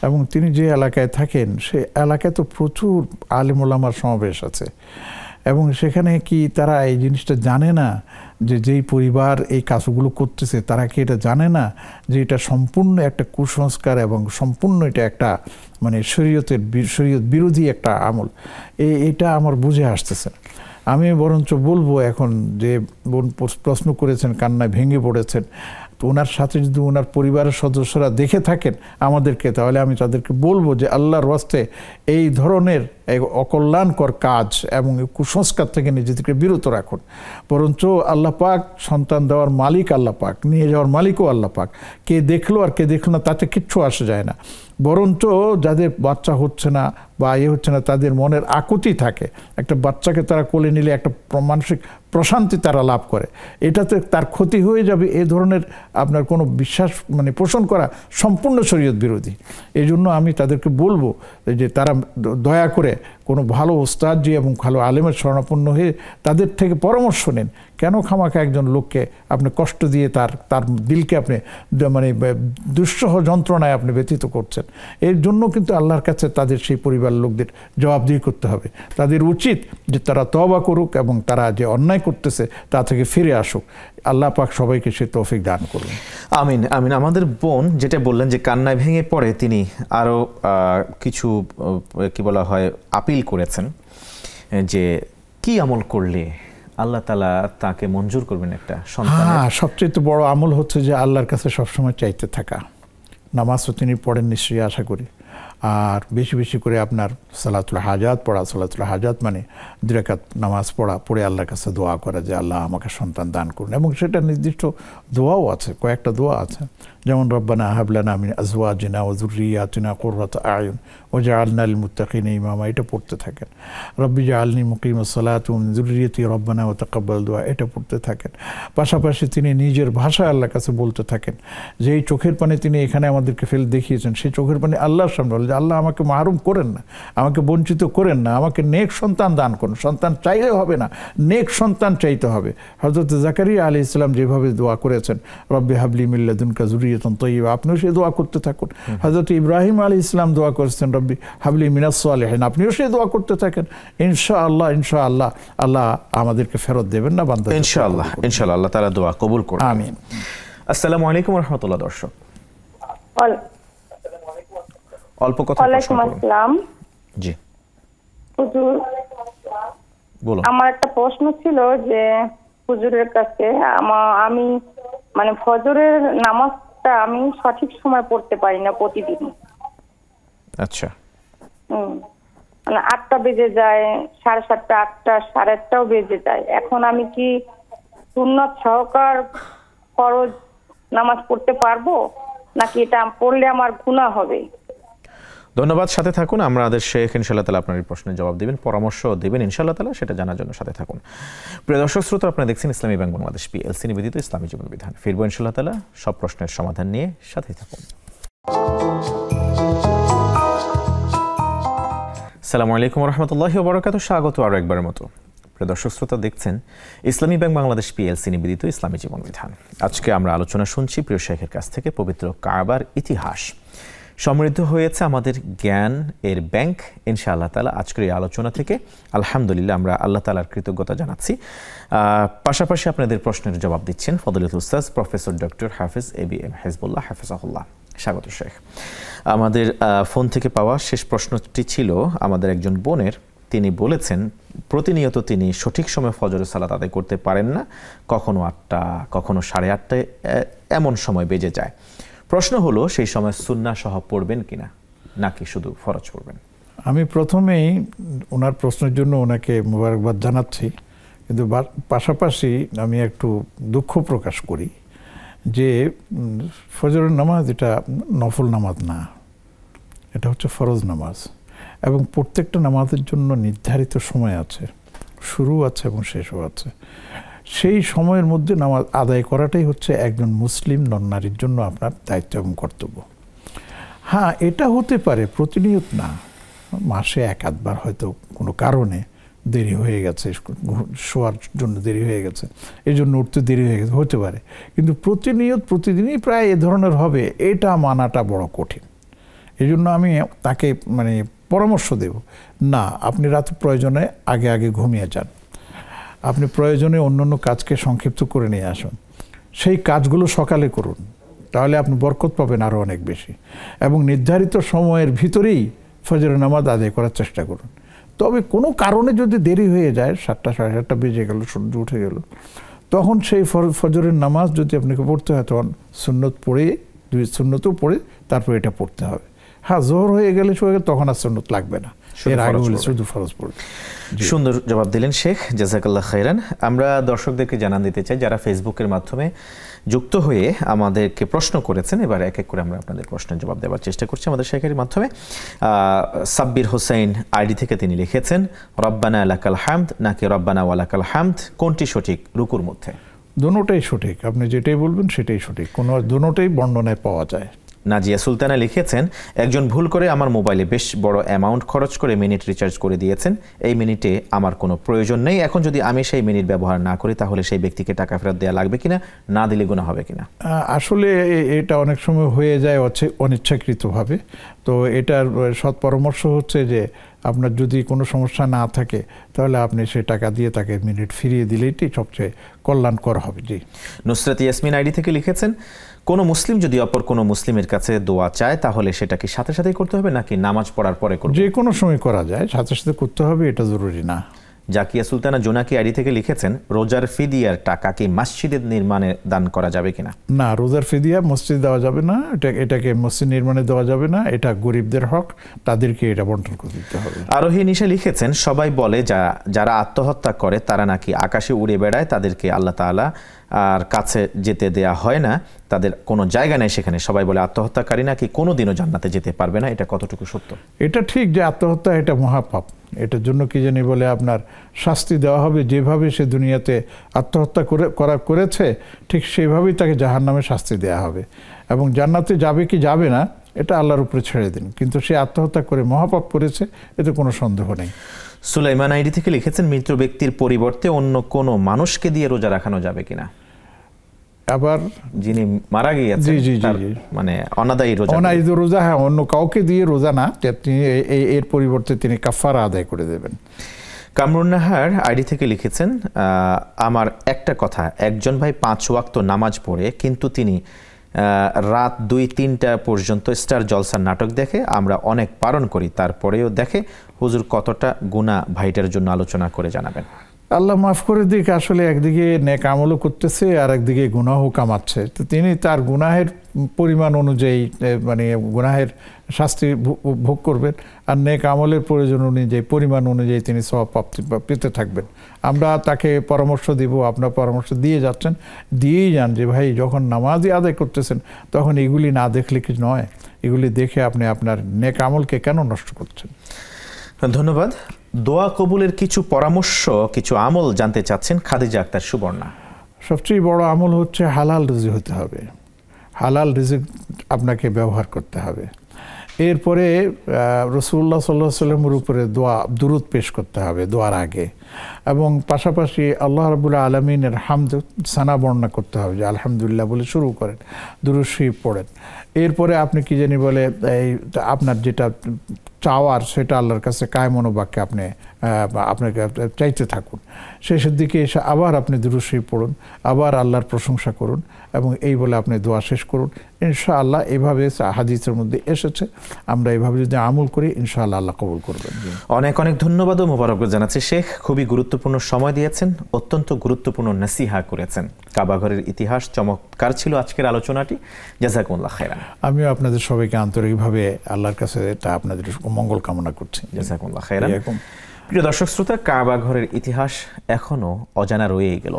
এবং তিনি যে এলাকায় থাকেন সে এলাকায় তো প্রচুর আলেম ওলামার সমাবেশ আছে, এবং সেখানে কি তারা এই জিনিসটা জানে না যে যেই পরিবার এই কাজগুলো করতেছে তারা কি এটা জানে না যে এটা সম্পূর্ণ একটা কুসংস্কার এবং সম্পূর্ণ এটা একটা মানে শরীয়ত বিরোধী একটা আমল। এটা আমার বুঝে আসতেছে। আমি বরঞ্চ বলবো এখন যে বোন প্রশ্ন করেছেন, কান্নায় ভেঙে পড়েছেন, তো ওনার সাথে যদি ওনার পরিবারের সদস্যরা দেখে থাকেন আমাদেরকে, তাহলে আমি তাদেরকে বলবো যে আল্লাহর ওয়াস্তে এই ধরনের অকল্যাণকর কাজ এবং কুসংস্কার থেকে নিজেদেরকে বিরত রাখুন। বরঞ্চ আল্লাহ পাক সন্তান দেওয়ার মালিক আল্লাহ পাক, নিয়ে যাওয়ার মালিকও আল্লাহ পাক। কে দেখলো আর কে দেখলো না তাতে কিচ্ছু আসে যায় না। বরঞ্চ যাদের বাচ্চা হচ্ছে না বা হচ্ছে না তাদের মনের আকুতি থাকে, একটা বাচ্চাকে তারা কোলে নিলে একটা মানসিক প্রশান্তি তারা লাভ করে, এটাতে তার ক্ষতি হয়ে যাবে। এ ধরনের আপনার কোনো বিশ্বাস মানে পোষণ করা সম্পূর্ণ শরীয়ত বিরোধী। এই জন্য আমি তাদেরকে বলবো যে তারা দয়া করে কোনো ভালো ওস্তাদজি এবং ভালো আলেমের শরণাপন্ন হয়ে তাদের থেকে পরামর্শ নিন। কেন খামাখা একজন লোককে আপনি কষ্ট দিয়ে তার দিলকে আপনি মানে দুঃসহ যন্ত্রণায় আপনি ব্যতীত করছেন? এর জন্য কিন্তু আল্লাহর কাছে তাদের সেই পরিবার লোকদের জবাবদিহি করতে হবে। তাদের উচিত যে তারা তওবা করুক এবং তারা যে অন্যায় করতেছে তা থেকে ফিরে আসুক। আল্লাহ পাক সবাইকে সে তৌফিক দান করুন। আমিন আমিন। আমাদের বোন যেটা বললেন যে কান্নায় ভেঙে পড়ে তিনি আরও কিছু কি বলা হয় আপিল করেছেন যে কি আমল করলে আল্লাহ তাআলা তাকে মঞ্জুর করবেন একটা সন্তান। সবচেয়ে বড় আমল হচ্ছে যে আল্লাহর কাছে সবসময় চাইতে থাকা। নামাজও তিনি পড়েন নিশ্চয়ই আশা করি। আর বেশি বেশি করে আপনার সালাতুল হাজাত পড়া। সালাতুল হাজাত মানে 2 রাকাত নামাজ পড়ে আল্লাহর কাছে দোয়া করা যে আল্লাহ আমাকে সন্তান দান করুন। এবং সেটা নির্দিষ্ট দোয়াও আছে, কয়েকটা দোয়া আছে, যেমন রব্বানা হাব লানা মিন আজওয়াজিনা ওয়া যুররিয়াতিনা কুররাতা আয়ুন ওয়াজআলনা লিল মুত্তাকিনা ইমামা, এটা পড়তে থাকেন। রব্বি জাআলনি মুকিমাস সালাতি ওয়া মিন যুররিয়াতি রব্বানা ওয়া তাকাব্বাল দুআ, এটা পড়তে থাকেন। পাশাপাশি তিনি নিজের ভাষায় আল্লাহর কাছে বলতে থাকেন যে এই চোখের পানি তিনি এখানে আমাদেরকে ফেলে দেখিয়েছেন, সেই চোখের পানি আল্লাহর সামনে বলে যে আল্লাহ আমাকে মাহরুম করেন না, আমাকে বঞ্চিত করেন না, আমাকে নেক সন্তান দান করুন। সন্তান চাইলে হবে না, নেক সন্তান চাইতে হবে। হযরত জাকারিয়া আলাইহিস সালাম যেভাবে দোয়া করেছেন রব্বি হাবলি মিন লাদুনকা যুররিয়াতান তাইয়্যিবা, আপনিও সেই দোয়া করতে থাকুন। হযরত ইব্রাহিম আলাইহিস সালাম দোয়া করেছেন রব্বি হাবলি মিনাস সালিহিন, আপনিও সেই দোয়া করতে থাকেন। ইনশাআল্লাহ ইনশাআল্লাহ আল্লাহ আমাদেরকে ফেরত দেবেন না বান্দা। ইনশাআল্লাহ ইনশাআল্লাহ আল্লাহ তাআলা দোয়া কবুল করুন। আমিন। আসসালামু আলাইকুম ওয়া রাহমাতুল্লাহ। দর্শক অল্প কথা। ওয়ালাইকুম আসসালাম। জি হুজুর, বলুন। আমার একটা প্রশ্ন ছিল যে হুজুরের কাছে আমি মানে ফজরের নামাজটা আমি সঠিক সময় পড়তে পারি না প্রতিদিন। আচ্ছা। মানে 8টা বেজে যায়, 7:30, 8টা, 8:30টাও বেজে যায়। এখন আমি কি সুন্নত সহকার ফরজ নামাজ পড়তে পারবো নাকি এটা পড়লে আমার গুনাহ হবে? ধন্যবাদ, সাথে থাকুন। আমাদের শেখ ইনশাআল্লাহ তাআলা আপনার এই প্রশ্নের জবাব দিবেন, পরামর্শ দিবেন ইনশাআল্লাহ তাআলা, সেটা জানার জন্য সাথে থাকুন। প্রিয় দর্শক শ্রোতা, আপনারা দেখছেন ইসলামী ব্যাংক বাংলাদেশ পিএলসি নিবেদিত ইসলামী জীবন বিধান। ফিরবো ইনশাআল্লাহ তাআলা সব প্রশ্নের সমাধান নিয়ে, সাথেই থাকুন। আসসালামু আলাইকুম ওয়া রাহমাতুল্লাহি ওয়া বারাকাতুহু। স্বাগত আরও একবারের মতো। প্রিয় দর্শক শ্রোতা, দেখছেন ইসলামী ব্যাংক বাংলাদেশ পিএলসি নিবেদিত ইসলামী জীবন বিধান। আজকে আমরা আলোচনা শুনছি প্রিয় শেখের কাছ থেকে পবিত্র কাবার ইতিহাস। সমৃদ্ধ হয়েছে আমাদের জ্ঞান এর ব্যাংক ইনশাআল্লাহ তাআলা। আজকের এই আলোচনা থেকে আলহামদুলিল্লাহ আমরা আল্লাহ তাআলার কৃতজ্ঞতা জানাচ্ছি। পাশাপাশি আপনাদের প্রশ্নের জবাব দিচ্ছেন ফজলুল উস্তাদ প্রফেসর ডক্টর হাফেজ এবিএম হিজবুল্লাহ হাফেজাহুল্লাহ। স্বাগত শেখ। আমাদের ফোন থেকে পাওয়া শেষ প্রশ্নটি ছিল আমাদের একজন বোনের। তিনি বলেছেন প্রতিনিয়ত তিনি সঠিক সময়ে ফজরের সালাত আদায় করতে পারেন না, কখনো 8টা কখনো 8:30টায় এমন সময় বেজে যায়। প্রশ্ন হলো সেই সময় সুন্নাহ সহ পড়বেন কিনা নাকি শুধু ফরজ পড়বেন? আমি প্রথমেই ওনার প্রশ্নের জন্য ওনাকে মোবারকবাদ জানাচ্ছি, কিন্তু পাশাপাশি আমি একটু দুঃখ প্রকাশ করি যে ফজরের নামাজ এটা নফল নামাজ না, এটা হচ্ছে ফরজ নামাজ। এবং প্রত্যেকটা নামাজের জন্য নির্ধারিত সময় আছে, শুরু আছে এবং শেষও আছে। সেই সময়ের মধ্যে নামাজ আদায় করাটাই হচ্ছে একজন মুসলিম নারীর জন্য আপনার দায়িত্ব এবং কর্তব্য। হ্যাঁ, এটা হতে পারে প্রতিনিয়ত না, মাসে 1-8বার হয়তো কোনো কারণে দেরি হয়ে গেছে, শোয়ার জন্য দেরি হয়ে গেছে, এই জন্য উঠতে দেরি হয়ে গেছে, হতে পারে। কিন্তু প্রতিদিনই প্রায় এ ধরনের হবে, এটা মানাটা বড় কঠিন। এই জন্য আমি তাকে মানে পরামর্শ দেব, না, আপনি রাত প্রয়োজনে আগে আগে ঘুমিয়ে যান, আপনি প্রয়োজনে অন্যান্য কাজকে সংক্ষিপ্ত করে নিয়ে আসুন, সেই কাজগুলো সকালে করুন, তাহলে আপনি বরকত পাবেন আরও অনেক বেশি, এবং নির্ধারিত সময়ের ভিতরেই ফজরের নামাজ আদায় করার চেষ্টা করুন। তবে কোনো কারণে যদি দেরি হয়ে যায়, 7টা 7:30 বেজে গেল, সূর্য উঠে গেল, তখন সেই ফজরের নামাজ যদি আপনাকে পড়তে হয়, তখন সুন্নত পড়ে, 2 সুন্নতও পড়ে তারপর এটা পড়তে হবে। হ্যাঁ, জোহর হয়ে গেলে তখন আর সুন্নত লাগবে না, এর আগে হলে শুধু ফরজ পড়বে। সুন্দর জবাব দিলেন শেখ, জাযাকাল্লাহ খাইরান। আমরা দর্শকদেরকে জানান দিতে চাই যারা ফেসবুকের মাধ্যমে যুক্ত হয়ে আমাদেরকে প্রশ্ন করেছেন, এবার এক এক করে আমরা আপনাদের প্রশ্নের জবাব দেওয়ার চেষ্টা করছি আমাদের শেখের মাধ্যমে। সাব্বির হোসেন আইডি থেকে তিনি লিখেছেন, রব্বানা লাকাল হামদ নাকি রব্বানা ওয়ালাকাল হামদ, কোনটি সঠিক রুকুর মধ্যে? দুটোটাই সঠিক, আপনি যেটাই বলবেন সেটাই সঠিক, কোনো দুটোটাই বর্ণনায় পাওয়া যায়। নাজিয়া সুলতানা লিখেছেন, একজন ভুল করে আমার মোবাইলে বেশ বড় অ্যামাউন্ট খরচ করে মিনিট রিচার্জ করে দিয়েছেন, এই মিনিটে আমার কোনো প্রয়োজন নেই, এখন যদি আমি সেই মিনিট ব্যবহার না করি তাহলে সেই ব্যক্তিকে টাকা ফেরত দেওয়া লাগবে কিনা, না দিলে গুনাহ হবে কিনা? আসলে এটা অনেক সময় হয়ে যায় অনিচ্ছাকৃতভাবে। তো এটার সৎ পরামর্শ হচ্ছে যে আপনার যদি কোনো সমস্যা না থাকে তাহলে আপনি সেই টাকা দিয়ে তাকে মিনিট ফিরিয়ে দিলেই সবচেয়ে কল্যাণকর হবে। জি। নুসরাত ইয়াসমিন আইডি থেকে লিখেছেন, কোনো মুসলিম যদি অপর কোনো মুসলিমের কাছে দোয়া চায় তাহলে সেটা কি সাথে সাথেই করতে হবে নাকি নামাজ পড়ার পরে করবে? যে কোনো সময় করা যায়, সাথে সাথে করতে হবে এটা জরুরি না। জাকিয়া সুলতানা জোনাকি আইডি থেকে লিখেছেন, রোজার ফিদিয়ার টাকা কি মসজিদের নির্মাণে দান করা যাবে কিনা? না, রোজার ফিদিয়া মসজিদ দেওয়া যাবে না, এটাকে মসজিদ নির্মাণে দেওয়া যাবে না, এটা গরিবদের হক, তাদেরকে এটা বন্টন করে দিতে হবে। আরোহী নিশা লিখেছেন, সবাই বলে যারা আত্মহত্যা করে তারা নাকি আকাশে উড়ে বেড়ায়, তাদেরকে আল্লাহ তাআলা আর কাছে যেতে দেয়া হয় না, তাদের কোনো জায়গা নেই সেখানে, সবাই বলে আত্মহত্যাকারী নাকি কোনোদিনও জান্নাতে যেতে পারবে না, এটা কতটুকু সত্য? এটা ঠিক যে আত্মহত্যা এটা মহাপাপ, এটার জন্য কি জানি বলে আপনার শাস্তি দেওয়া হবে, যেভাবে সে দুনিয়াতে আত্মহত্যা করেছে ঠিক সেইভাবেই তাকে জাহান্নামে শাস্তি দেওয়া হবে, এবং জান্নাতে যাবে কি যাবে না এটা আল্লাহর উপরে ছেড়ে দিন, কিন্তু সে আত্মহত্যা করে মহাপাপ করেছে, এতে কোনো সন্দেহ নেই। সুলাইমান আইডি থেকে লিখেছেন, মৃত ব্যক্তির পরিবর্তে অন্য কোনো মানুষকে দিয়ে রোজা রাখানো যাবে কিনা? আবার যিনি মারা গিয়েছেন মানে অনাদায়ী রোজা, হ্যাঁ, অন্য কাউকে দিয়ে রোজা না, তিনি এর পরিবর্তে তিনি কাফারা আদায় করে দেবেন। কামরুন নাহার আইডি থেকে লিখেছেন, আমার একটা কথা, একজন ভাই 5 ওয়াক্ত নামাজ পড়ে কিন্তু তিনি রাত 2-3টা পর্যন্ত স্টার জলসার নাটক দেখে, আমরা অনেক বারণ করি তারপরেও দেখে, হুজুর কতটা গুনাহ ভাইটার জন্য আলোচনা করে জানাবেন। আল্লাহ মাফ করে দিক, আসলে একদিকে নেক আমলও করতেছে আর একদিকে গুনাহও কামাচ্ছে, তো তিনি তার গুনাহের পরিমাণ অনুযায়ী মানে গুনাহের শাস্তি ভোগ করবেন, আর নেক আমলের প্রয়োজন অনুযায়ী পরিমাণ অনুযায়ী তিনি সওয়াব পেতে থাকবেন। আমরা তাকে পরামর্শ দিব, আপনার পরামর্শ দিয়ে যাচ্ছেন, দিয়েই যান যে ভাই যখন নামাজই আদায় করতেছেন তখন এগুলি না দেখলে কি নয়, এগুলি দেখে আপনি আপনার নেক আমলকে কেন নষ্ট করছেন? ধন্যবাদ। দোয়া কবুলের কিছু পরামর্শ, কিছু আমল জানতে চাচ্ছেন খাদিজা আক্তার সুবর্ণা। সবচেয়ে বড় আমল হচ্ছে হালাল রিজিক হতে হবে, হালাল রিজিক আপনাকে ব্যবহার করতে হবে। এরপরে রাসূলুল্লাহ সাল্লাল্লাহু আলাইহি ওয়াসাল্লামের উপরে দুরূদ পেশ করতে হবে দোয়ার আগে, এবং পাশাপাশি আল্লাহ রাব্বুল আলামিনের হামদ সানা বর্ণনা করতে হবে, যে আলহামদুলিল্লাহ বলে শুরু করেন, দুরূদ শরীফ পড়েন। এরপরে আপনি কি জানি বলে আপনার যেটা চাওয়ার সেটা আল্লাহর কাছে কায় মনোবাক্যে আপনাকে চাইতে থাকুন, শেষের দিকে এসে আবার আপনি দুরূদ শরীফ পড়ুন, আবার আল্লাহর প্রশংসা করুন, এবং এই বলে আপনি দোয়া শেষ করুন। ইনশাআল্লাহ এভাবে হাদিসের মধ্যে এসেছে, আমরা এভাবে যদি আমল করি ইনশাআল্লাহ আল্লাহ কবুল করবেন। অনেক অনেক ধন্যবাদ ও মোবারকবাদ জানাচ্ছি শেখ, খুবই গুরুত্বপূর্ণ সময় দিয়েছেন, অত্যন্ত গুরুত্বপূর্ণ নসিহা করেছেন। কাবাঘরের ইতিহাস চমৎকার ছিল আজকের আলোচনাটি, জাযাকুমুল্লাহ খাইরান। আমিও আপনাদের সবাইকে আন্তরিকভাবে আল্লাহর কাছে এটা আপনাদের মঙ্গল কামনা করছি। জাযাকুমুল্লাহ খাইরান। প্রিয় দর্শক শ্রোতা, কাবাঘরের ইতিহাস এখনো অজানা রয়েই গেল।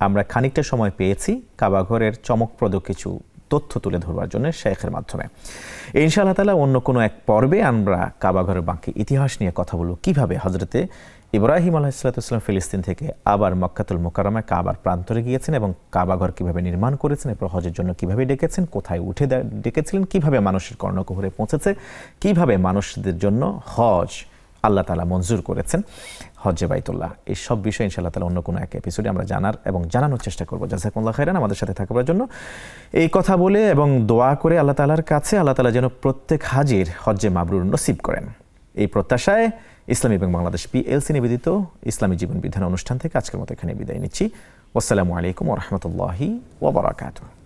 আমরা খানিকটা সময় পেয়েছি কাবাঘরের চমকপ্রদ কিছু তথ্য তুলে ধরবার জন্য শেখের মাধ্যমে। ইনশাআল্লাহ তাআলা অন্য কোনো এক পর্বে আমরা কাবাঘরের বাকি ইতিহাস নিয়ে কথা বলব, কিভাবে হযরতে ইব্রাহিম আলাইহিস সালাম ফিলিস্তিন থেকে আবার মক্কাতুল মুকাররমায় কাবার প্রান্তরে গিয়েছেন এবং কাবাঘর কিভাবে নির্মাণ করেছেন, এরপর হজের জন্য কিভাবে ডেকেছেন, কোথায় উঠে ডেকেছিলেন, কিভাবে মানুষের কর্ণকুহরে পৌঁছেছে, কিভাবে মানুষদের জন্য হজ আল্লাহ তাআলা মঞ্জুর করেছেন, হজ্জে বাইতুল্লাহ, এই সব বিষয় ইনশাআল্লাহ তাআলা অন্য কোনো এক এপিসোডে আমরা জানার এবং জানানোর চেষ্টা করব। জাযাকুমুল্লাহ খাইরান আমাদের সাথে থাকার জন্য। এই কথা বলে এবং দোয়া করে আল্লাহ তাআলার কাছে আল্লাহ তাআলা যেন প্রত্যেক হাজির হজ্জে মাবরুর নসিব করেন, এই প্রত্যাশায় ইসলামী ব্যাংক বাংলাদেশ পিএলসি নিবেদিত ইসলামী জীবন বিধান অনুষ্ঠান থেকে আজকের মতো এখানে বিদায় নিচ্ছি। আসসালামু আলাইকুম ওয়া রাহমাতুল্লাহি ওয়া বারাকাতুহু।